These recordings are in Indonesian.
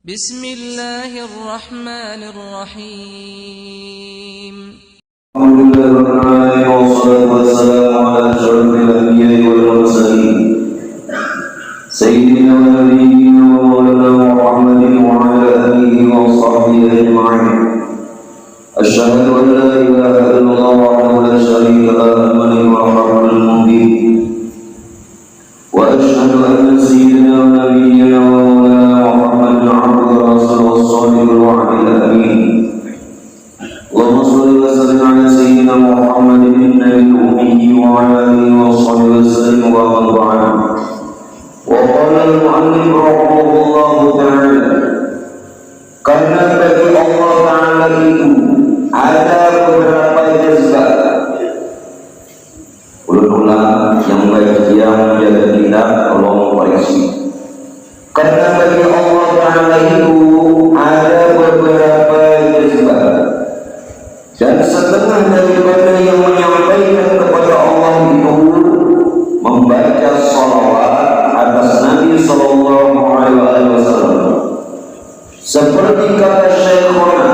Bismillahirrahmanirrahim. Alhamdulillah wassalatu wassalamu ala asyrafil anbiya'i wal mursalin sayyidina wa nabiyyina wa maulana Muhammadin wa ala alihi wa sahbihi ajma'in. Asyhadu an la ilaha illallah wahdahu la syarika lahu al-malikul wahhabul mubin. Wa asyhadu anna sayyidina wa nabiyyina wa maulana Muhammadan abduhu wa rasuluhu as-sadiqul wa'dil amin. Allahumma shalli wa sallim ala sayyidina Muhammadin nabiyil ummi wa ala alihi wa sahbihi wasallam wa man ba'd. Wa qala al-mu'allif rahimahullahu ta'ala, karena bagi Allah Ta'ala itu ada beberapa jazbat. Ulun-ulun yang bahagia menjaga kita tolong koreksi. Karena bagi Allah Ta'ala itu ada beberapa jazbat, dan setengah daripada yang menyampaikan kepada Allah itu membaca salawat atas Nabi Sallallahu Alaihi Wasallam. Seperti kata Syekhuna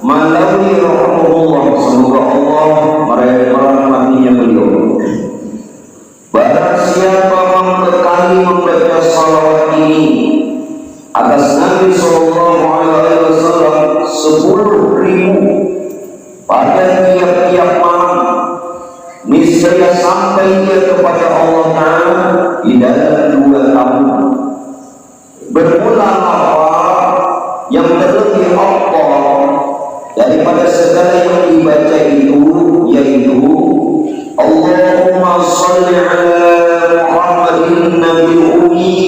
Malawi rahimahullah, semoga Allah merahmatinya beliau, barang siapa mengekali membaca salawat ini atas Nabi Sallallahu Alaihi Wasallam 10.000 pada tiap-tiap malam, niscaya sampai dia kepada Allah Ta'ala di dalam 2 tahun. Bermula apa yang terlebih Allah daripada segala yang dibaca itu, yaitu Allahumma salli ala Muhammadin nabiyil ummi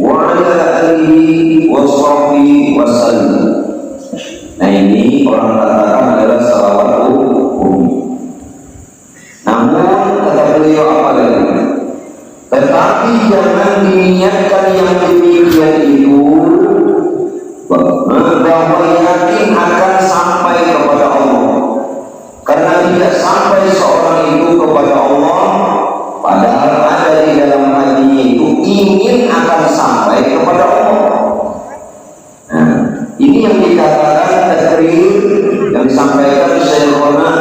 wa ala alihi wa sahbihi wasallam. Nah, ini orang katakan adalah salawat umum. Namun kata beliau apa lagi? Tetapi jangan diniatkan yang demikian itu bahwa yakin akan sampai kepada Allah. Karena tidak sampai seorang itu kepada Allah, padahal ada di dalam hatinya itu ingin akan sampai kepada Allah. Nah, ini yang dikatakan takrir yang disampaikan Syekhuna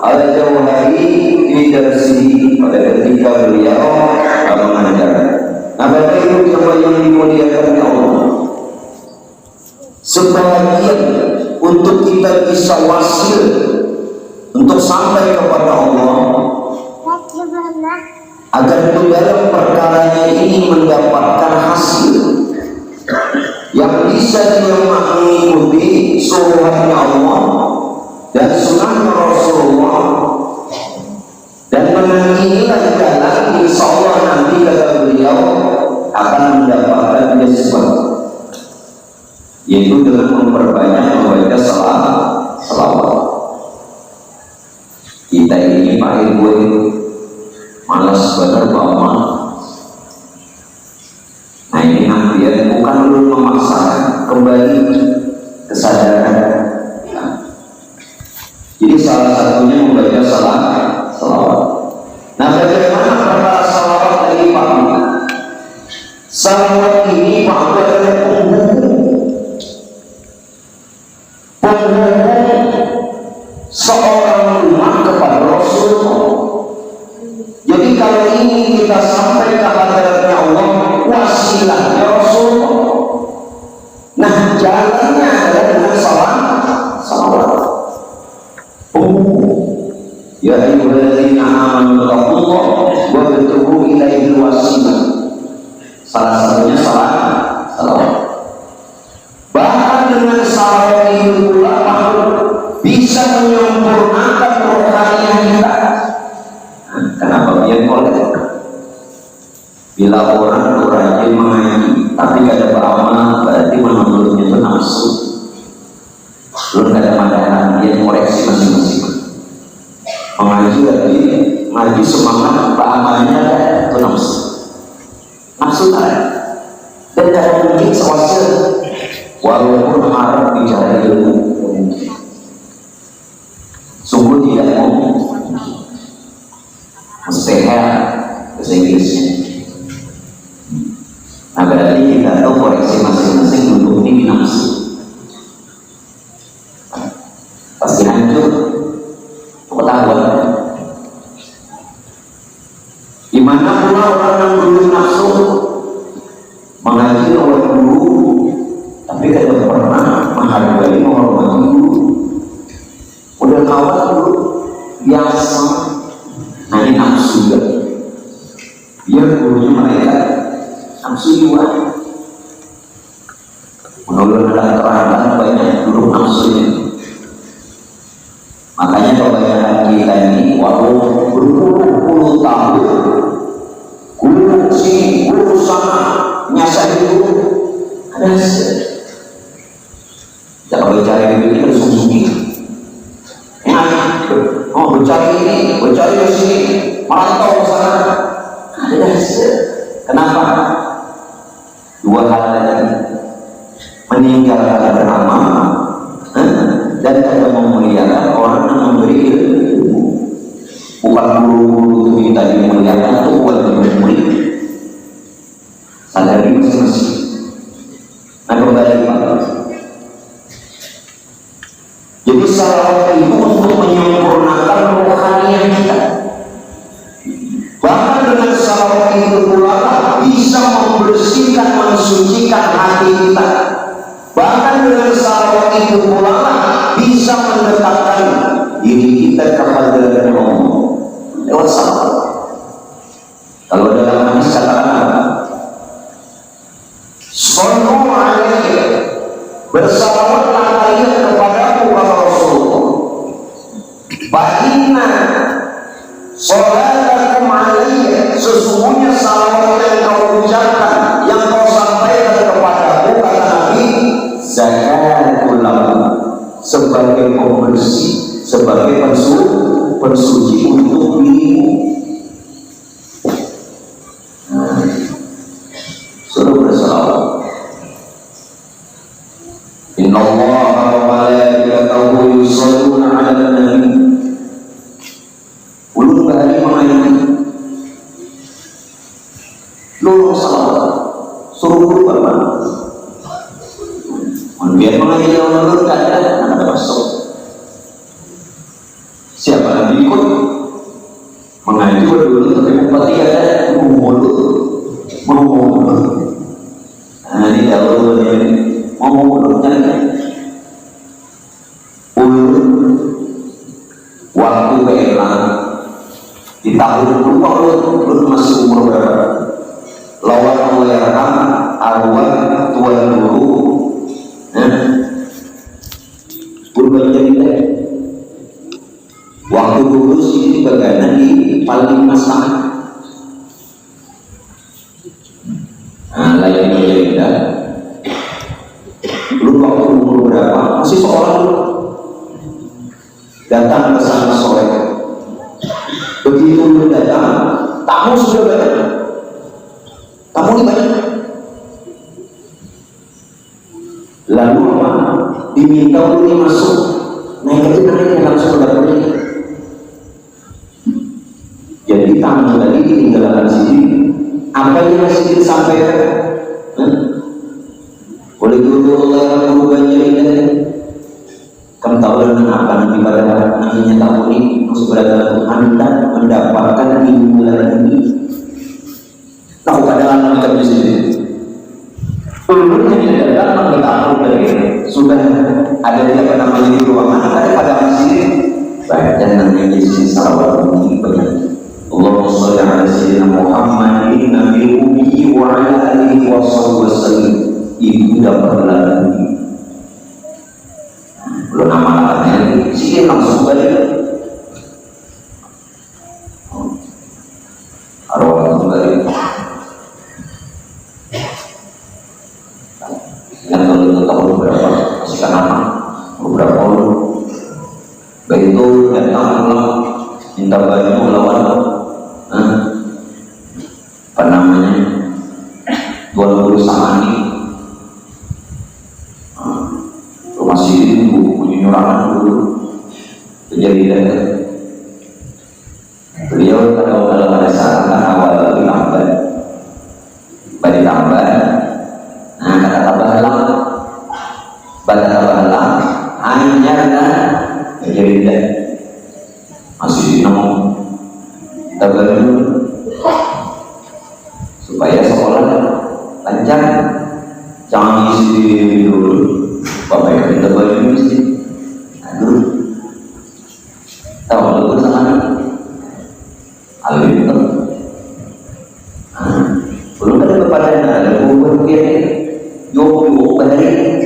Al-Jauhari di darsihi pada ketika beliau mengajar. Nah, Bapak Ibu yang dimuliakan Allah, sebagian untuk kita bisa wasil untuk sampai kepada Allah, agar di dalam perkaranya ini mendapatkan hasil yang bisa dia mengikuti suruhannya Allah dan sunnahnya Rasulullah, dan menanginilah jalan, insya Allah nanti kata beliau akan mendapatkan jazbat, yaitu dengan memperbanyak membaca salawat. Kita ini Pak Ibu malas benar banget. Nah, ini nanti bukan belum memaksakan kembali kesadaran. Jadi salah satunya membaca salawat. Nah, bagaimana perkara salawat dari Pak? Salawat ini Pak adalah penghubung seorang umat kepada Rasulullah. Jadi kalau ini kita sampai ke hadiratnya Allah, wasilahnya Rasulullah. Nah, jalannya adalah dengan salawat. Ya ayyuhalladzina amanu taqullaha wabtaghu ilaihi wasilah. Salah satunya salawat. Bahkan dengan salawat itu pula bisa menyempurnakan rohaniah kita. Kenapa dia boleh? Bila orang rajin mengaji tapi tidak beramal, berarti menurutnya itu nafsu. Belum ada pandangan, dia koreksi masing-masing. Mengaji lagi, ngaji semangat, beramalnya itu nafsu. Nafsu tak, dan tidak mungkin sewasil walaupun harap bicara ilmu. Sungguh tidak mungkin. Mustahil bahasa Inggrisnya. Nah, berarti kita tahu koreksi masing-masing duduk di Menurut keterangan banyak dulu nafsunya. Makanya kebanyakan kita ini walau berpuluh-puluh tahun guru sini, guru sana, nyasar itu ada hasil. Jangan bercari ini bersungguh-sungguh. Oh bercari ini, bercari ke sini, merantau ke sana, ada hasil. Kenapa? Dua hal tadi. Meninggalkan agama dan tidak memuliakan orang yang memberi ilmu. Bukan guru-guru itu tadi memuliakan, itu bukan murid. Sadari masing-masing. Nah kembali kepada jadi salawat itu untuk menyempurnakan rohaniah kita. Bahkan dengan salawat itu pula bisa membersihkan, mensucikan hati kita. Bahkan dengan salawat itu pula bisa mendekatkan diri kita ke hadirat Allah lewat salawat. Kalau dalam hadis katakan sallu alaihi, bersalawatlah kalian kepadaku kata Rasulullah. Ba'inna salatakum alaihi, sesungguhnya salawat yang kau ucapkan, yang kau sampaikan kepadaku kata Nabi, zakatul lahu, sebagai pembersih, sebagai pensuci untuk dirimu. Suruh bersalawat. Inna Allaha wa malaikatahu yusholluna 'alan nabi. Ulun bahari mengayomi lurus salawat. Suruh berubah. Biar mengayomi orang lurus ada masuk. Siapa yang ikut mengayomi dulu tapi bupati ada mulut. Nah ini kalau mau mulutnya waktu belang di tahun lupa lu masih umur berapa? Lawan melerang arwah tuan guru, berbaca kita. Waktu dulu sih bagaimana di paling masalah. Nah, layan meja lu waktu umur berapa? Masih sekolah dulu. Datang ke sana sore. Begitu lu datang, tamu sudah banyak. Tamu ini banyak. Lalu apa? Diminta lu masuk. Naik aja naik langsung dapur ini. Jadi tamu tadi ditinggalkan sini. Apa yang masih disampaikan? Oleh guru Allah yang berubahnya ini, kamu tahu dengan apa nanti pada nantinya tamu ini masuk pada Anda mendapatkan ilmu ini. Tahu pada anak di sini. Dulunya tidak datang kita dari sudah ada yang namanya di ruangan pada masjid. Baik dan namanya di sini salawat ini banyak. Allahumma shalli ala sayyidina Muhammadin nabiyil ummi wa ala alihi wasallam. Ibu dapat lagi. Belum nama-namanya sih langsung balik. Arwah kembali. Yang kalau tahu berapa masih nama beberapa orang. Baik itu datang minta baju lawan. Apa namanya? Tuan guru Samani. Masih bunyi nyurangan dulu kejadian. Beliau pada saat awal ditambah, nah kata tambah hanya kejadian masih nemu tambah dulu supaya sekolah lancar, jangan isi dulu. Bapak yang kita balik mesti, aduh, tahu dulu sama alim itu, belum ada kepadanya, ada buku begini, yuk dari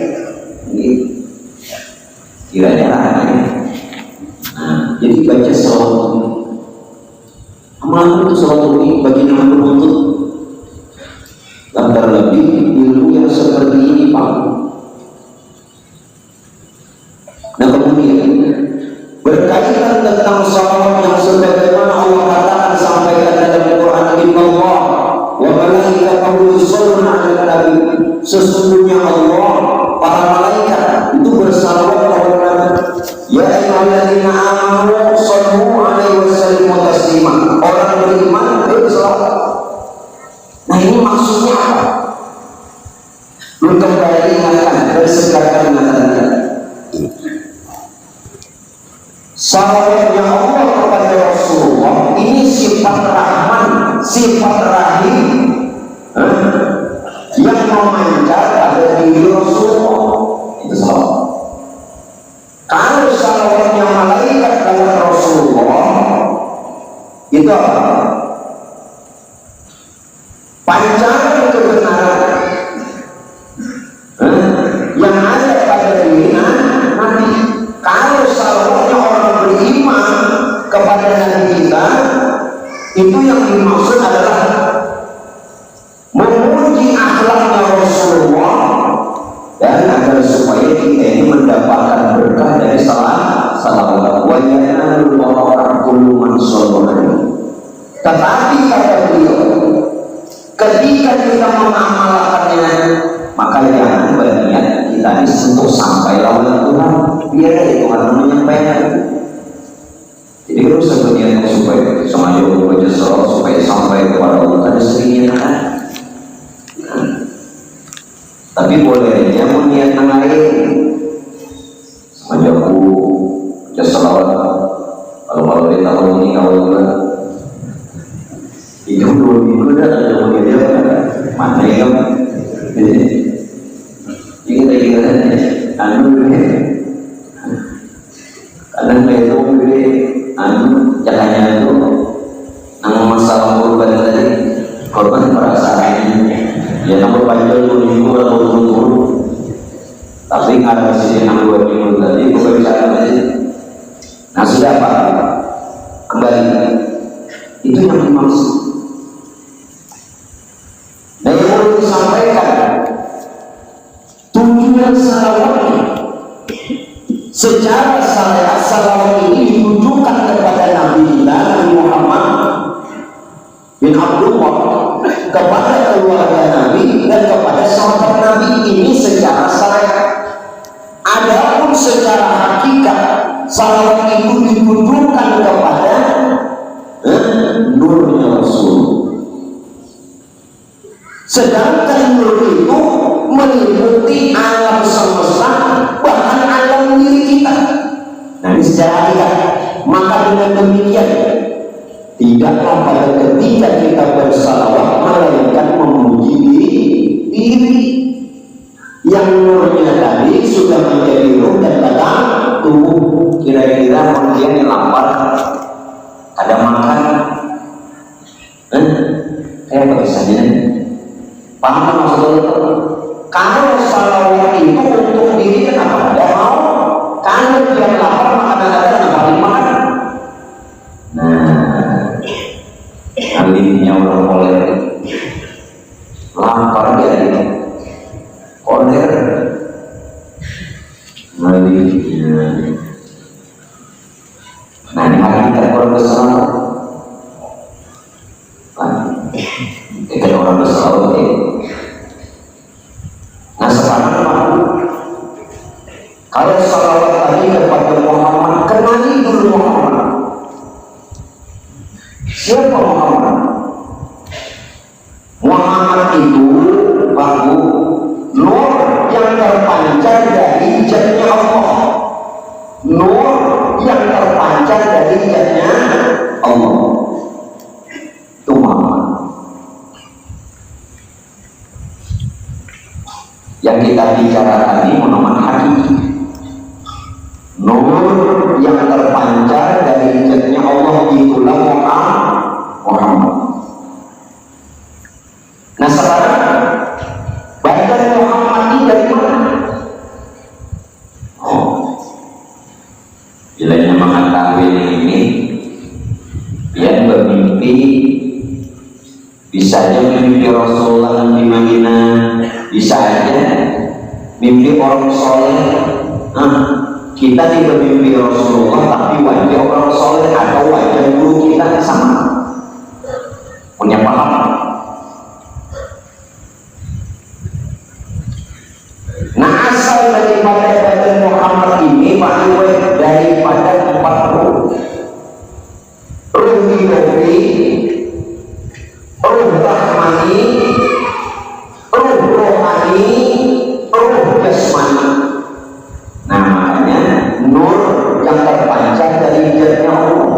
Apa itu sholat rugi bagi yang menuntut? Terlebih ilmu yang seperti ini Pak. Nah kemudian berkaitan tentang salawat yang sebagaimana Allah katakan sampaikan dalam Quran, Innallaha wa malaikatahu yusholluna 'alan nabi. Sesungguhnya Allah, para malaikat itu bersalawat kepada Nabi. Ya ayyuhalladzina amanu shallu 'alaihi wa sallimu taslima. Orang beriman bersalawat. Nah ini maksudnya apa? Belum kembali ingatkan, bersegarkan ingatannya. Salawatnya Allah kepada Rasulullah ini sifat rahman, sifat rahim yang memancar pada diri Rasulullah. Itu salawat. Kalau salawatnya malaikat kepada Rasulullah itu apa? Pancaran kebenaran yang ada pada diri Nabi. Kalau salawatnya orang beriman kepada Nabi kita, itu yang dimaksud adalah memuji akhlaknya Rasulullah dan agar supaya kita ini mendapatkan berkah dari salawat. Wa yanalul baraka kullu man shalla. Tetapi kata beliau, ketika kita mengamalkannya, maka jangan berniat kita disentuh sampai lawan Tuhan. Biar dari Tuhan menyampaikan. Jadi harus berniat supaya sama jauh baca salawat supaya sampai kepada Allah. Ada seringnya kan? Tapi boleh dia niat yang lain. Sama jauh baca salawat. Kalau dia tahu ini awal bulan. Itu 2 minggu dah ada dia mana ya kan? Jadi kita anu kadang itu jangannya itu masalah korban tadi, korban perasaan ya namun panjang 2 minggu atau turun, tapi nggak ada sisi 2 minggu tadi bukan bisa aja. Nah sudah Pak, kembali itu yang dimaksud. Nah yang perlu disampaikan tujuan salawatnya. Secara syariat salawat ini ditujukan kepada Nabi kita Nabi Muhammad bin Abdullah, kepada keluarga Nabi dan kepada sahabat Nabi. Ini secara syariat. Adapun secara hakikat salawat itu ditujukan kepada nurnya Rasul. Sedangkan nur itu meliputi alam semesta, bahkan alam diri kita. Nah ini secara hakikat. Maka dengan demikian tidaklah pada ketika kita bersalawat melainkan memuji diri yang nurnya tadi sudah menjadi ruh dan dalam tubuh. Kira-kira kemudian yang lapar ada makan, kayak apa misalnya? Paham maksudnya? Kalau salawat itu untuk diri kenapa ada mau? Kalau dia lapar maka ada kenapa dimakan? Nah, alihnya orang koler, lapar jadi koler, alihnya. Nah ini mari kita orang bersalawat. Kita orang bersalawat ini. Nah sekarang kalau salawat tadi kepada Muhammad, kenali dulu Muhammad. Siapa Muhammad? Muhammad itu baru nur yang terpancar dari zatnya Allah. Nur yang terpancar dari zatnya Allah. Itu Muhammad. Yang kita bicarakan ini Muhammad hakiki, nur yang terpancar dari zatnya Allah, itulah Muhammad. Nah sekarang badan Muhammad ini dari mana? Bilanya mengetahui ini, dia bermimpi Rasulullah di Madinah, bisa aja mimpi orang soleh. Kita tidak mimpi Rasulullah, tapi wajah orang soleh atau wajah guru kita sama, punya paham. Nah, asal daripada badan Muhammad ini makhluk daripada 4 ruh. Ruh ilahi, ruh rahmani, ruh rohani, ruh jasmani. Nah, makanya nur yang terpancar dari zatnya Allah.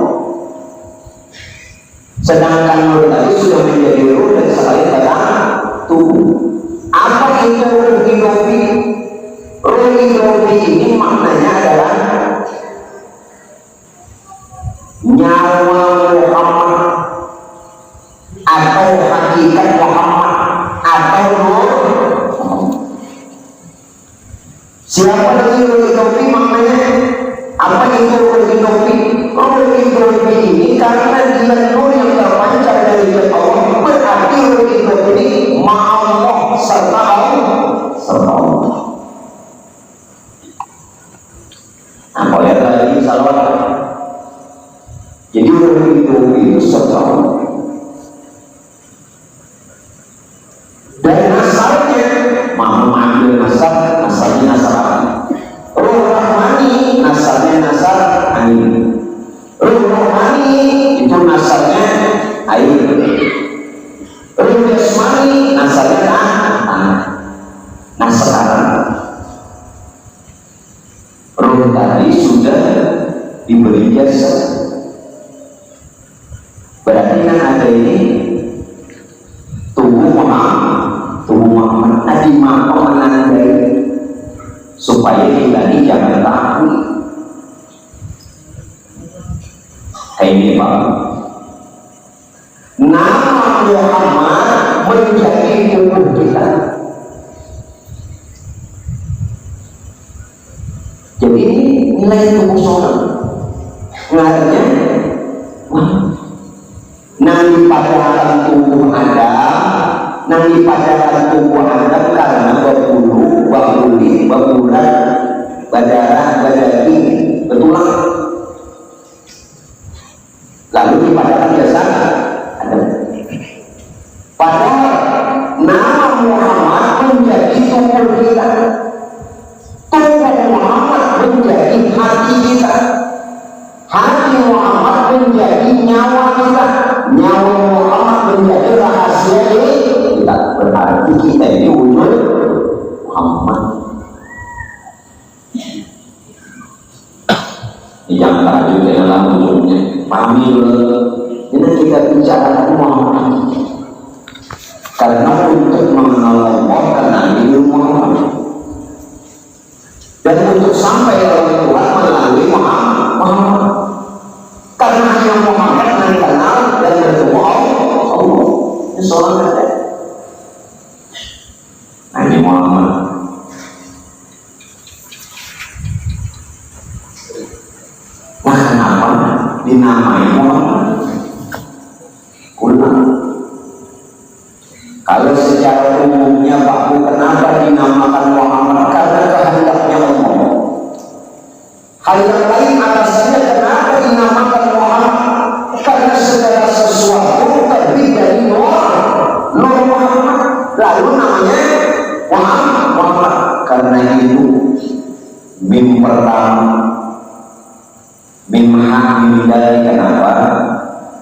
Sedangkan nur tadi sudah menjadi ruh dan selain dalam tubuh. Apa itu ruh ilahi? Ruh ilahi ini maknanya adalah nyawa Muhammad atau hakikat Muhammad atau nur. Siapa lagi ruh ilahi maknanya? Apa itu ruh ilahi? Ruh ilahi ini karena dia nur yang terpancar dari Allah, berarti ruh ilahi ini ma'allah serta Allah. Nah, kalau yang tadi salah. Jadi ruh itu serta Allah. Dan asalnya mau mengambil asalnya nasar. Ruh rahmani asalnya nasar angin. Ruh rohani itu nasarnya air. Ruh jasmani asalnya tanah. Nah sekarang ruh tadi sudah diberi jasa. Berarti yang ada ini tubuh Muhammad tadi mampu menandai supaya kita ini jangan takut. Ini Pak, nama Muhammad menjadi tubuh kita. Jadi nilai tubuh seorang ngaranya nanti pada alam tubuh Anda, nanti pada alam tubuh Anda karena berbulu, berkulit, berurat, berdarah, berdaging, betulang. Lalu di pada alam biasa ada. Padahal nama Muhammad menjadi tubuh kita. Tubuh Muhammad menjadi hati kita. Hati Muhammad menjadi nyawa kita. Nyawa Muhammad menjadi rahasia kita. Berarti kita ini wujud Muhammad. Jangan lanjut dalam wujudnya. Pahami dulu. Ini kita bicara Muhammad. Karena untuk mengenal Allah karena ilmu Muhammad. Dan untuk sampai ke Tuhan melalui Muhammad. Karena yang Muhammad mengenal dan bertemu Allah. Ini seorang ada. Nah ini Muhammad. Nah kenapa dinamai Muhammad? Ulang. Kalau secara umumnya Pak Bu, kenapa dinamakan Muhammad? Karena kehendaknya Allah. Hal yang lain alasannya kenapa dinamakan Muhammad? Karena segala sesuatu terbit dari Nur Muhammad. Lalu namanya Muhammad. Karena itu mim pertama, mim dari kenapa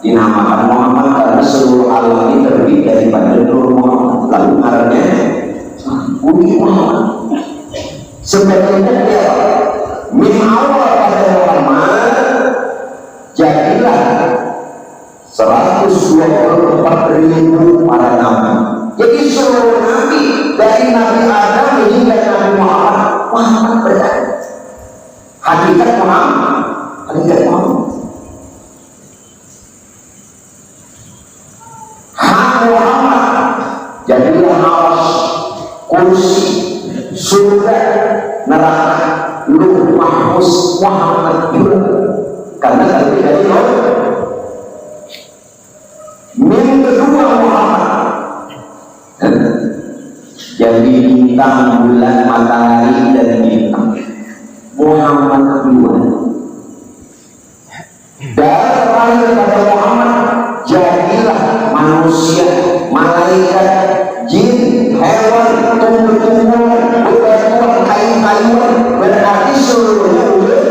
dinamakan Muhammad? Karena seluruh alam ini terbit daripada Nur Muhammad. Lalu karena Muhammad sebenarnya dia min awal pada Muhammad jadilah 124.000 para nabi. Jadi seluruh nabi dari Nabi Adam hingga Nabi Muhammad berada. Hakikat Muhammad. Muhammad jadilah awas, kursi, surga, neraka, luh mahfuz Muhammad juga. Karena tadi dari Nur. Min kedua Muhammad jadi bintang, bulan, matahari dan bintang. Muhammad kedua. Dan terakhir pada Muhammad, jadilah manusia, malaikat, jin, hewan, tumbuh-tumbuhan, bebatuan, kayu-kayuan, berarti seluruhnya udah.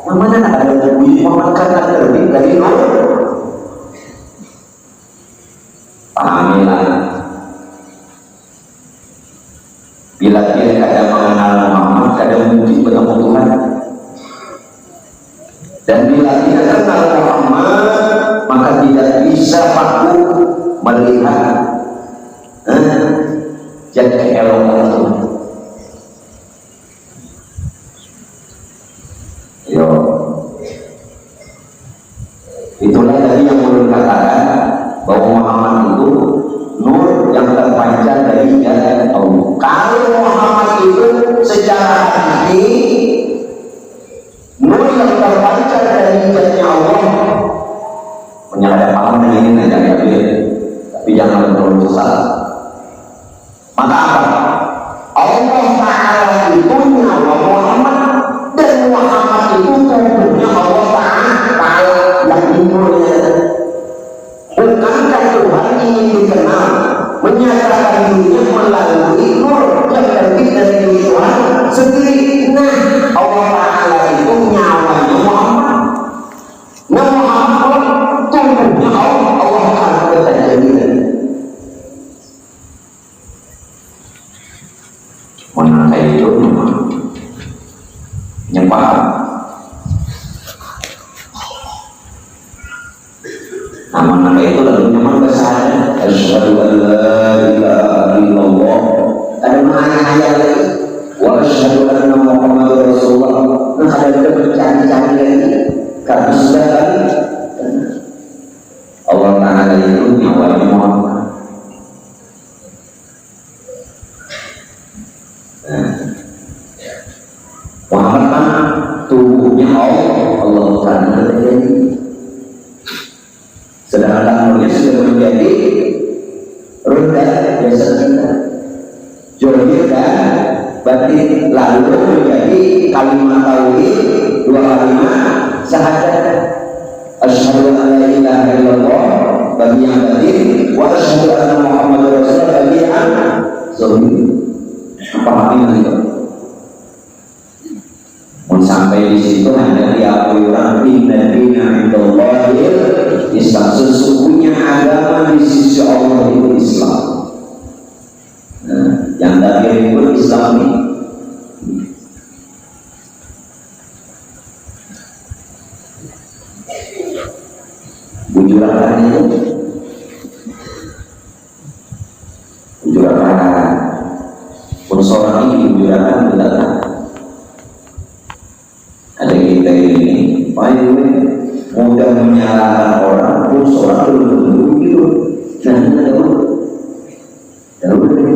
Yang mana ada Nabi Muhammad karena terbit dari Nur? Pahamilah. Bila dia kadang mengenal Muhammad, kadang mungkin bertemu Tuhan. Dan bila tidak kenal Muhammad, maka tidak bisa paku melihat jadi keelokan Tuhan. Yo, itulah tadi yang belum katakan bahwa Muhammad itu nur yang terpancar dari jalan Allah. Kalau Muhammad itu secara hakiki nur yang terpancar dari jalan Allah, menyadap paham ini aja ya, tapi jangan terlalu besar. Maka apa? Allah Ta'ala itu nyawa Muhammad, dan Muhammad itu tubuhnya Allah Ta'ala yang nurnya. Bukankah Tuhan ingin dikenal, menyatakan dirinya melalui nur yang terbit dari diri Tuhan sendiri? Nah, Allah Ta'ala itu nyawanya Muhammad. Nah, Muhammad tubuhnya Allah Ta'ala bertajamnya. Mana kayak itu yang paham. Nama-nama itu lalu memang besar. Asyhadu an la ilaha illallah. Ada makna ayat lagi. Wa asyhadu anna Muhammadar Rasulullah. Nah, ada bercanda-canda lagi. Karena sudah Allah Ta'ala itu nyawanya Muhammad. Muhammad kan tubuhnya Allah Ta'ala terjadi. Sedangkan nurnya sudah menjadi roda biasa kita. Johir dan batin lalu menjadi kalimat tauhid, dua kalimat syahadat. Asyhadu an la ilaha illallah bagi yang batin, wa asyhadu anna Muhammadar Rasulullah bagi yang zahir. Pahami itu? Sampai di situ hanya diakui orang dina Islam. Sesungguhnya agama di sisi Allah itu Islam. Nah, yang tadi itu Islam ini. Bujurakan itu, bujurakan. Persoalan ini bujurakan tidak. Ada kita ini, paling mudah menyalahkan orang pun seorang belum begitu. Nah, jauh ini.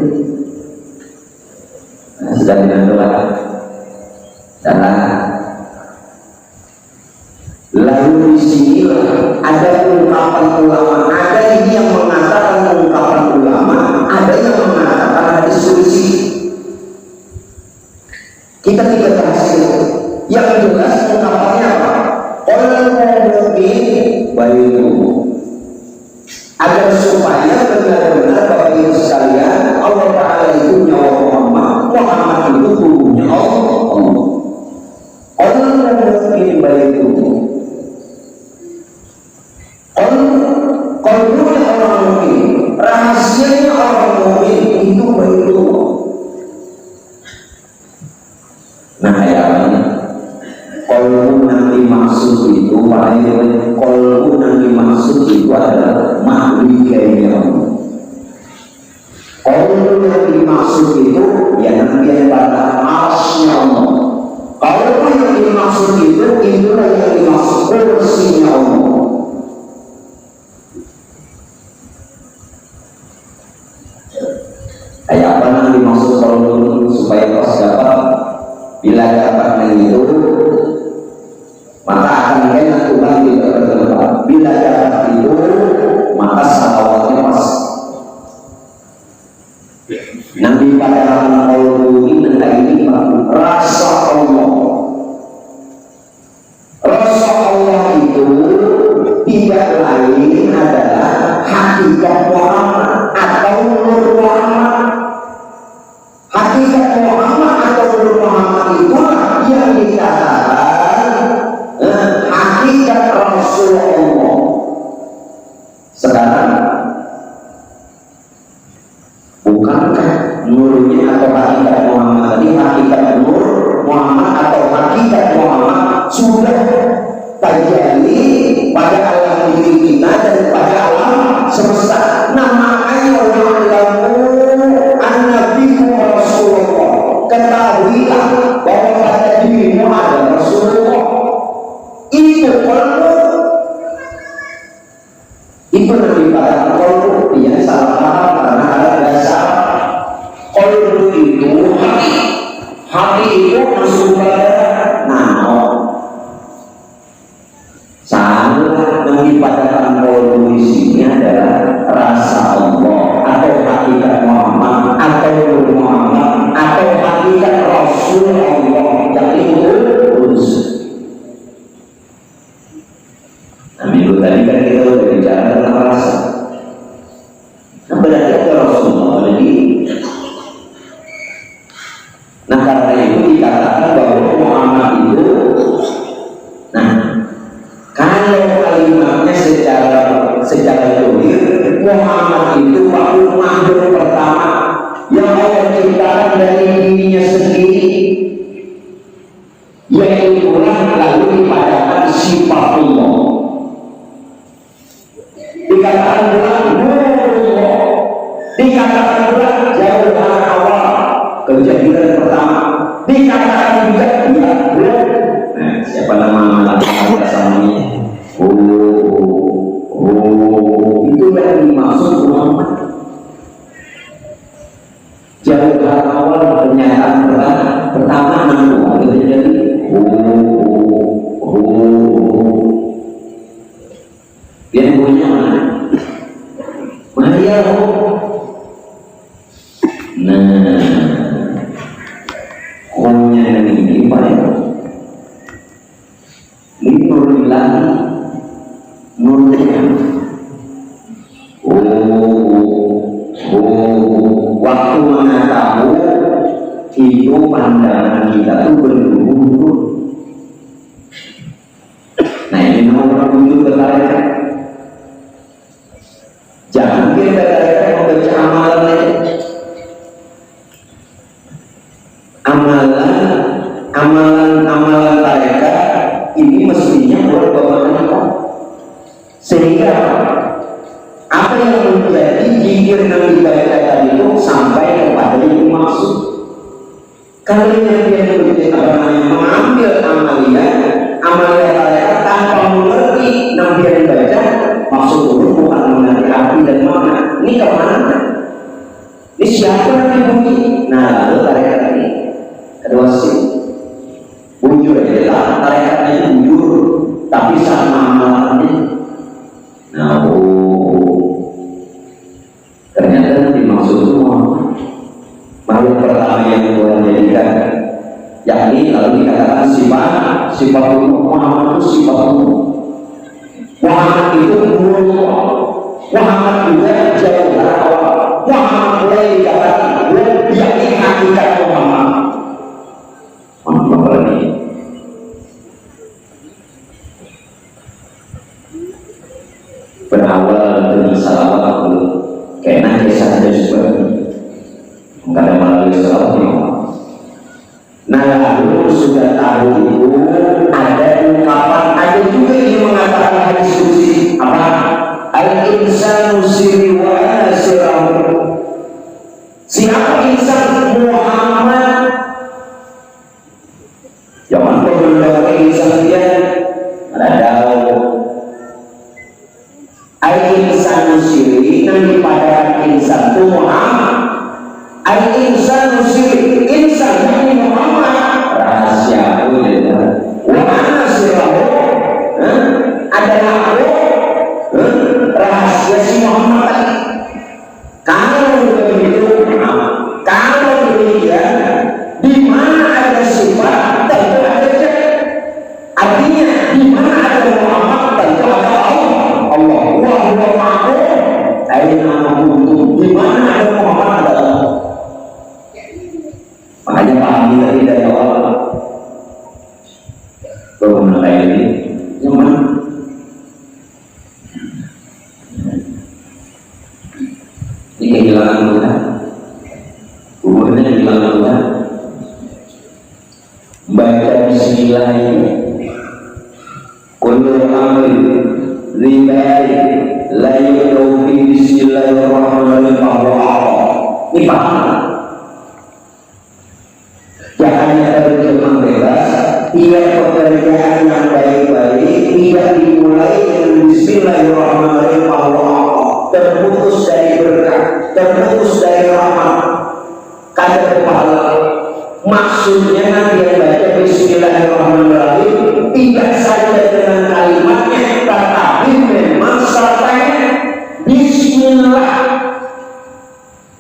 Sedang dinamakan salah. Lalu di sini ada ungkapan ulama, ada yang mengatakan ungkapan ulama, ada yang mengatakan hadis kursi. Kita tidak berhasil. Yang jelas ungkapannya apa? Orang mukmin bayu agar supaya benar-benar Bapak Ibu sekalian, Allah Ta'ala itu nyawa Muhammad itu tubuhnya Allah. Orang mukmin bayu kalbunya orang mukmin, rahasianya orang mukmin itu bayu. Nah, ya kolbu yang dimaksud itu kolbu yang dimaksud itu adalah mahluknya Allah. Kolbu yang dimaksud itu yang nanti pada arsy Allah. Kolbu yang dimaksud itu itulah yang dimaksud kursinya Allah. Kayak apa yang dimaksud kolbu supaya pas dapat? Bila dapat itu maka akan enak Tuhan tidak bertempat. Bila dapat itu maka salawatnya pas. ketahuilah bahwa pada dirimu ada Rasulullah. Itu kolbu. Itu lebih pada kolbu. Dia salah paham karena ada dasar. Kolbu itu hati. Hati itu masuk pada nano. Salah mengibadatkan kolbu di sini adalah rasa Allah atau hakikat Muhammad atau Nur Muhammad atau hakikat Rasul Allah yang diutus. Nah, minggu tadi kan kita sudah bicara tentang rasa. Nah, berarti ada Rasulullah lagi. Nah, karena itu dikatakan bahwa Muhammad itu, nah, kalau kalimatnya secara dohir, Muhammad itu makhluk pertama yang Allah ciptakan dari dirinya sendiri, yaitu lalu dipadakan sifat Allah. Dikatakan pula Nurullah, dikatakan pula jauh dari awal kejadian pertama, dikatakan juga dia belum. Nah, siapa nama malaikat samanya? Itu yang dimaksud Muhammad. Jauh dari awal pernyataan pertama Nurullah itu jadi dia punya mana? Maria. Nah, punya ini apa ya? Ini Nurullah, Nurullah. Waktu mana tahu itu pandangan kita itu berburu. Nah, ini nomor tujuh bertanya. Jangan kita membaca amalan mereka ini mestinya buat kita, sehingga apa yang menjadi zikir yang dibaca tadi itu sampai kepada yang maksud. Kalau yang dia mengambil amalia mereka tanpa mengerti yang dia dibaca, maksud itu bukan mengerti arti dan makna. Ini kemana? Ini siapa yang dibunyi? Nah, lalu tarekat ini kedua sih bujur adalah tarekatnya bujur, tapi sama amalannya. Nah, ternyata dimaksud semua makhluk pertama yang Tuhan jadikan, yakni lalu dikatakan sifat Muhammad itu sifat Muhammad itu Nurullah. Muhammad juga jauh dari awal. Muhammad mulai dikatakan yakni hakikat Muhammad. Muhammad ini berawal dari salawat karena kisah ada juga karena melalui salawat. Nah, lalu sudah tahu itu ada ungkapan, ada juga yang mengatakan hadis qudsi apa? Al-insanu sirri wa ana sirruhu. Siapa insan? Muhammad. Jangan berdoa insan dia ada al-insanu sirri nanti pada insan itu Muhammad. Al-insanu sirri insan ini Muhammad. Rahasia wa ana sirruhu adalah aku rahasia si Muhammad tadi. Kalau begitu, kalau demikian, di mana ada sifat tentu ada cek. Artinya di mana ada Muhammad tentu ada Allah. Allah huwa ma'akum aina ma kuntum. Di mana ada Muhammad ada Allah. Makanya pahami tadi dari awal. Bagaimana kayak ini? Yang mana? Ini kehilangan Tuhan, umurnya kehilangan Tuhan. Baca Bismillah ini, kullu amri lillahi la yu'minu bi Bismillahirrahmanirrahim. Ini paham? Ya, tiap pekerjaan yang baik-baik tidak dimulai dengan Bismillahirrahmanirrahim, Allah, terputus dari berkah, terputus dari rahmat, kadar pahala. Maksudnya nanti yang baca Bismillahirrahmanirrahim tidak saja dengan kalimatnya, tetapi memang sertanya Bismillah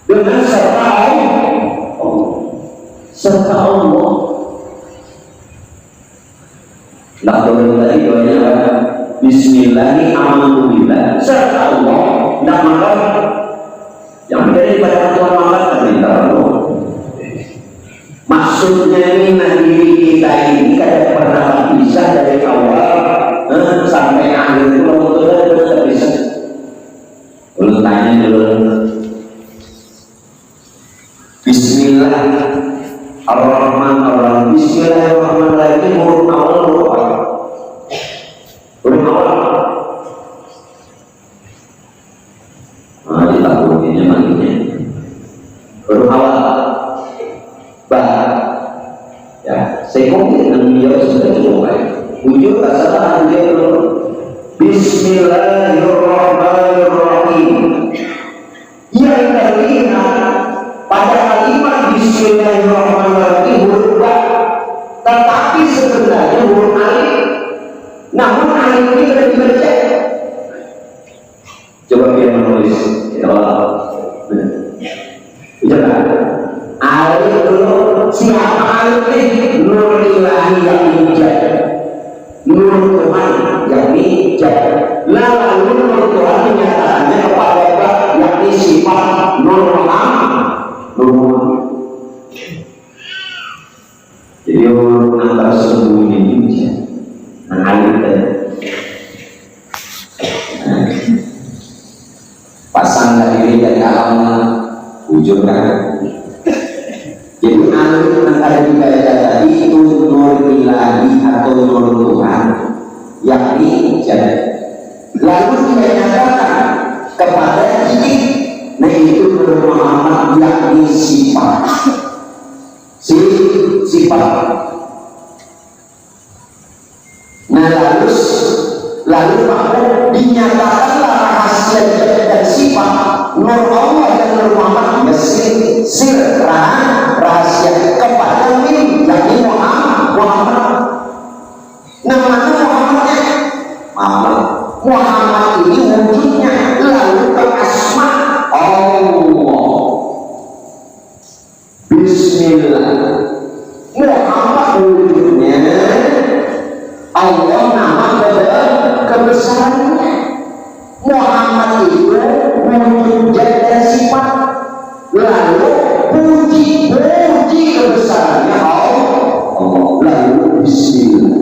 dengan serta Allah. Nah, kalau tadi doanya apa? Bismillahirrahmanirrahim serta Allah. Nah, maka yang dari pada Tuhan maka terminta Allah. Maksudnya ini diri kita ini kada pernah bisa dari awal sampai akhir itu betul-betul tidak bisa. Belum tanya dulu. Bismillahirrahmanirrahim. Bismillahirrahmanirrahim. Huruf awal lupa. Huruf awal. Nah, ditakutinnya manggilnya. Huruf awal. Ba. Ya, saya mungkin dengan beliau sudah cukup baik. Ujung kesalahan dia dulu. Bismillahirrahmanirrahim. Yang terlihat pada kalimat Bismillahirrahmanirrahim huruf ba, tetapi sebenarnya huruf alif. Namun alif ini tidak dibaca. Coba dia menulis. Coba. Alif dulu. Siapa alif ini? Nurillahi yang hijab. Nur Tuhan yang hijab. Lalu Nur Tuhan menyatakannya kepada ba, yakni sifat Nur Muhammad. Jadi orang antara sembunyi ini alif pasang dari alam ujung kan. Jadi alif antara dibaca tadi itu nur ilahi atau nur Tuhan yakni jadi. Lalu dinyatakan kepada titik, nah itu Nur Muhammad yakni sifat. Sifat. Nah lalu maka dinyatakanlah rahasia dan sifat Nur Allah dan Nur Muhammad sir rahasia kepada min yakni Muhammad. Namanya Muhammad ini wujudnya lalu ke asma Allah. Bismillah. Muhammad wujudnya Allah, nama kebesarannya. Muhammad itu wujud dan sifat, lalu puji kebesarannya Allah, lalu Bismillah.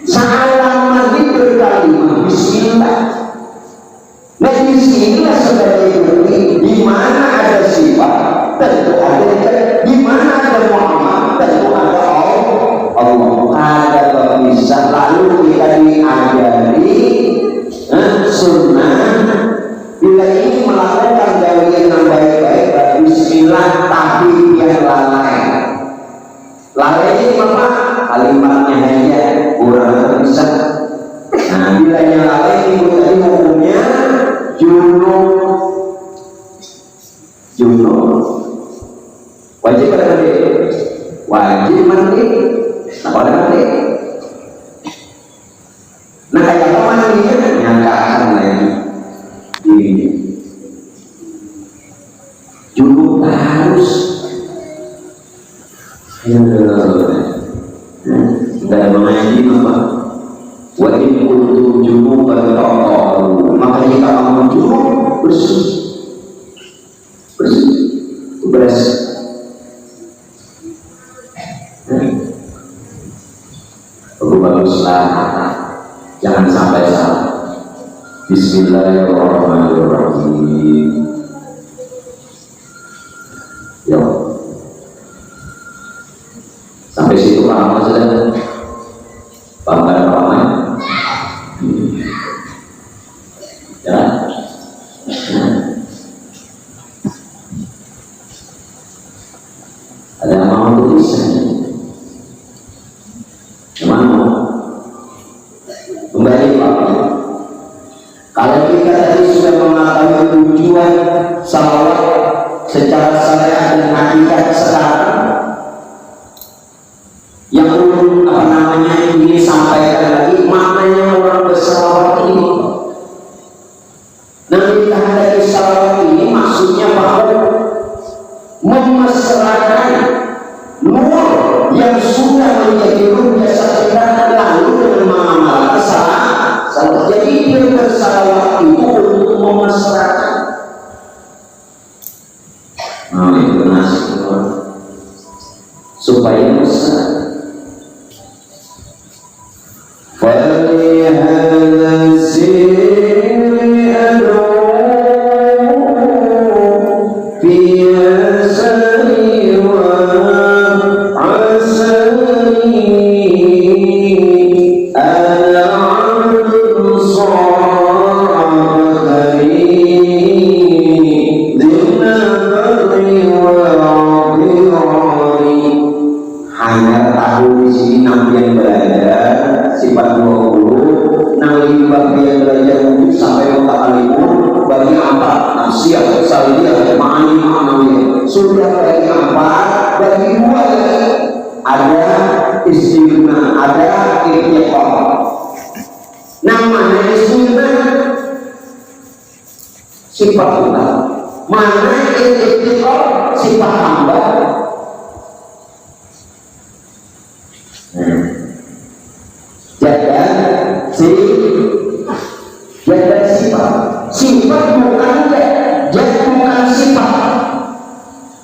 Salam lagi berkalimat Bismillah. Nah, Bismillah sebagai bukti di mana ada sifat tentu ada, di mana ada Muhammad tentu ada Allah. Ada bisa lalu kita diajari sunnah bila ini melakukan gawean yang baik-baik Bismillah tapi biar lalai ini apa? Kalimatnya hanya kurang bisa. Nah, bila yang lalai itu tadi hukumnya junub wajib mandi. Nah, mandi. Nah, kayak apa mandinya? Nyangkaan lagi dirinya. Junub harus. Dan mengaji apa? Wa in kuntum junuban fatahharu. Maka jika kamu junub bersih. Baguslah, jangan sampai salah. Bismillahirrahmanirrahim. Yo, sampai situ paham saja. Paham kan pahamnya? Ya. Ada yang mau tulisan? supaya besar. فلهذا السر أدعو في عسري وعسري أنا عبد صابري ضمن بغي وعبري. Hanya tahu di sini Nabi yang belajar sifat 20, Nabi yang belajar wujud sampai mutakallimun bagi apa? Nafsiyah, saliyah, ma'ani, ma'nawiyah. Sudah bagi apa? Bagi dua lagi. Ada istighna, ada ikhtiqar. Namanya istighna sifat Allah. Mana ikhtiqar sifat hamba. Jaga sifat. Sifat bukan bukan sifat.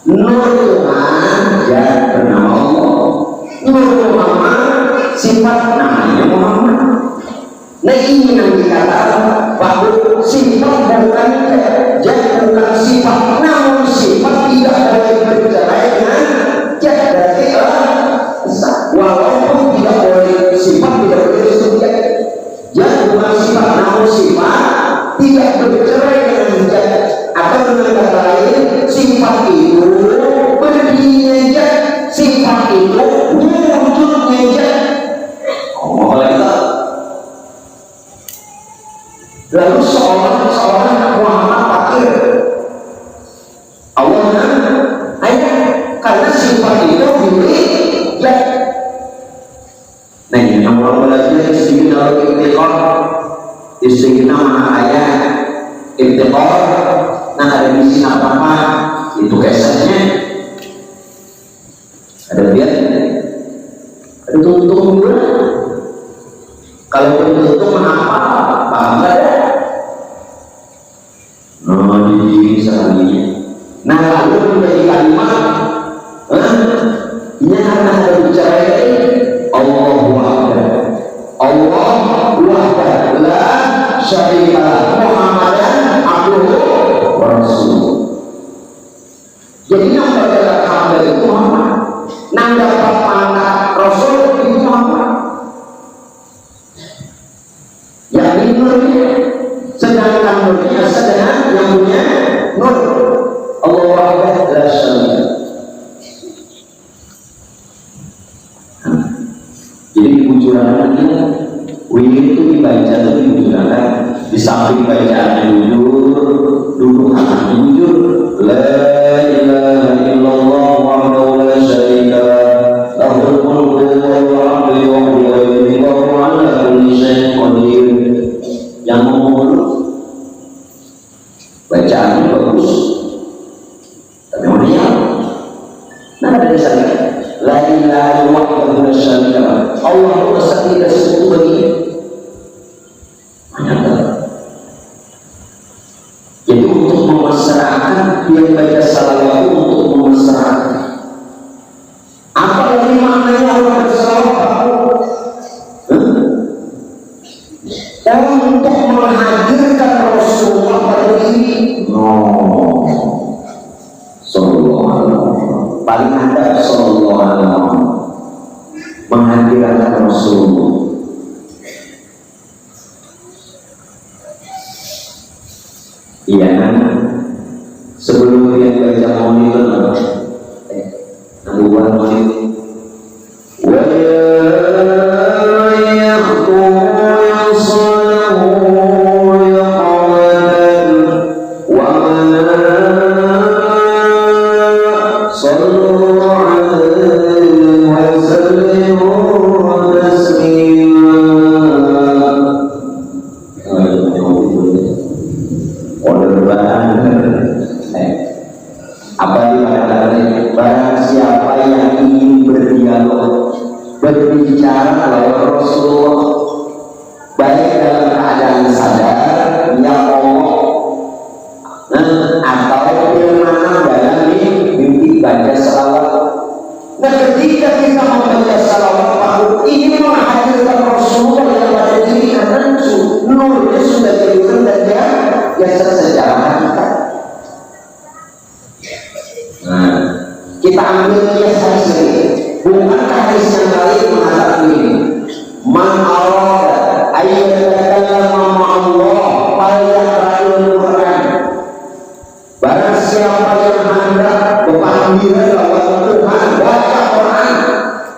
Nur Tuhan dan bernama Allah. Nur Muhammad sifat namanya Muhammad. Nah ini yang dikatakan bahwa sifat bukan bukan sifat, namun sifat tidak boleh bercerai dengan berarti walaupun tidak boleh sifat tidak boleh subjek. Bukan sifat namun sifat tidak bercerai dengan zat, atau dengan kata lain sifat itu berdirinya zat, sifat itu wujudnya zat. Lalu seorang Muhammad fakir Allah karena sifat itu milik zat. Nah ini yang orang belajar istighna ikhtiqar. Istighna mana ayat ikhtiqar. Nah ada di sini apa itu kesannya ada lihat ada tutung kalau tutung mengapa paham nggak ada? Nah di sini nah lalu menjadi kalimat ini karena ada bicara Allah wahdah, Allah wahdah la syarika lahu, Muhammadan abduhu wa rasuluh. Jadi yang bergerak hamba itu Muhammad, yang dapat pangkat Rasul itu Muhammad. Yang ini nurnya, sedangkan nurnya sedang yang punya nur. Allah wahdah la syarika. Jadi bujuran ini, wirid itu dibaca itu dibujuran di samping bacaan duduk anak jujur. La ilaha illallah wahdahu la syarika lahul mulku wa lahul hamdu wa huwa ala kulli syai'in qadir. Yang ngomong bacaannya bagus, tapi mana nah ada dasarnya. La ilaha illallah wa syarika Allah besar tidak sekutu bagi menyata. Jadi untuk memasrahkan dia baca salawat untuk memasrahkan. Apalagi maknanya Allah bersalawat untuk menghadirkan Rasulullah pada diri. Sallallahu alaihi wasallam paling ada sallallahu alaihi wasallam menghadirkan Rasulullah. Iya kan? Sebelum dia baca maulid Nabuan maulid wa berbicara oleh Rasulullah baik dalam keadaan sadar ya Allah atau firman dalam mimpi baca salawat. Nah ketika ketika kita membaca salawat ini menghadirkan Rasulullah yang ada diri kanan nurnya sudah kelihatan dan dia biasa secara hakikat. Nah, kita ambil kiasan sendiri. Bukankah hadis yang lain mengatakan ini? Man arada ayyatallama ma'allah falyaqra'ul Qur'an. Barang siapa yang hendak berpanggilan kepada Tuhan baca Quran.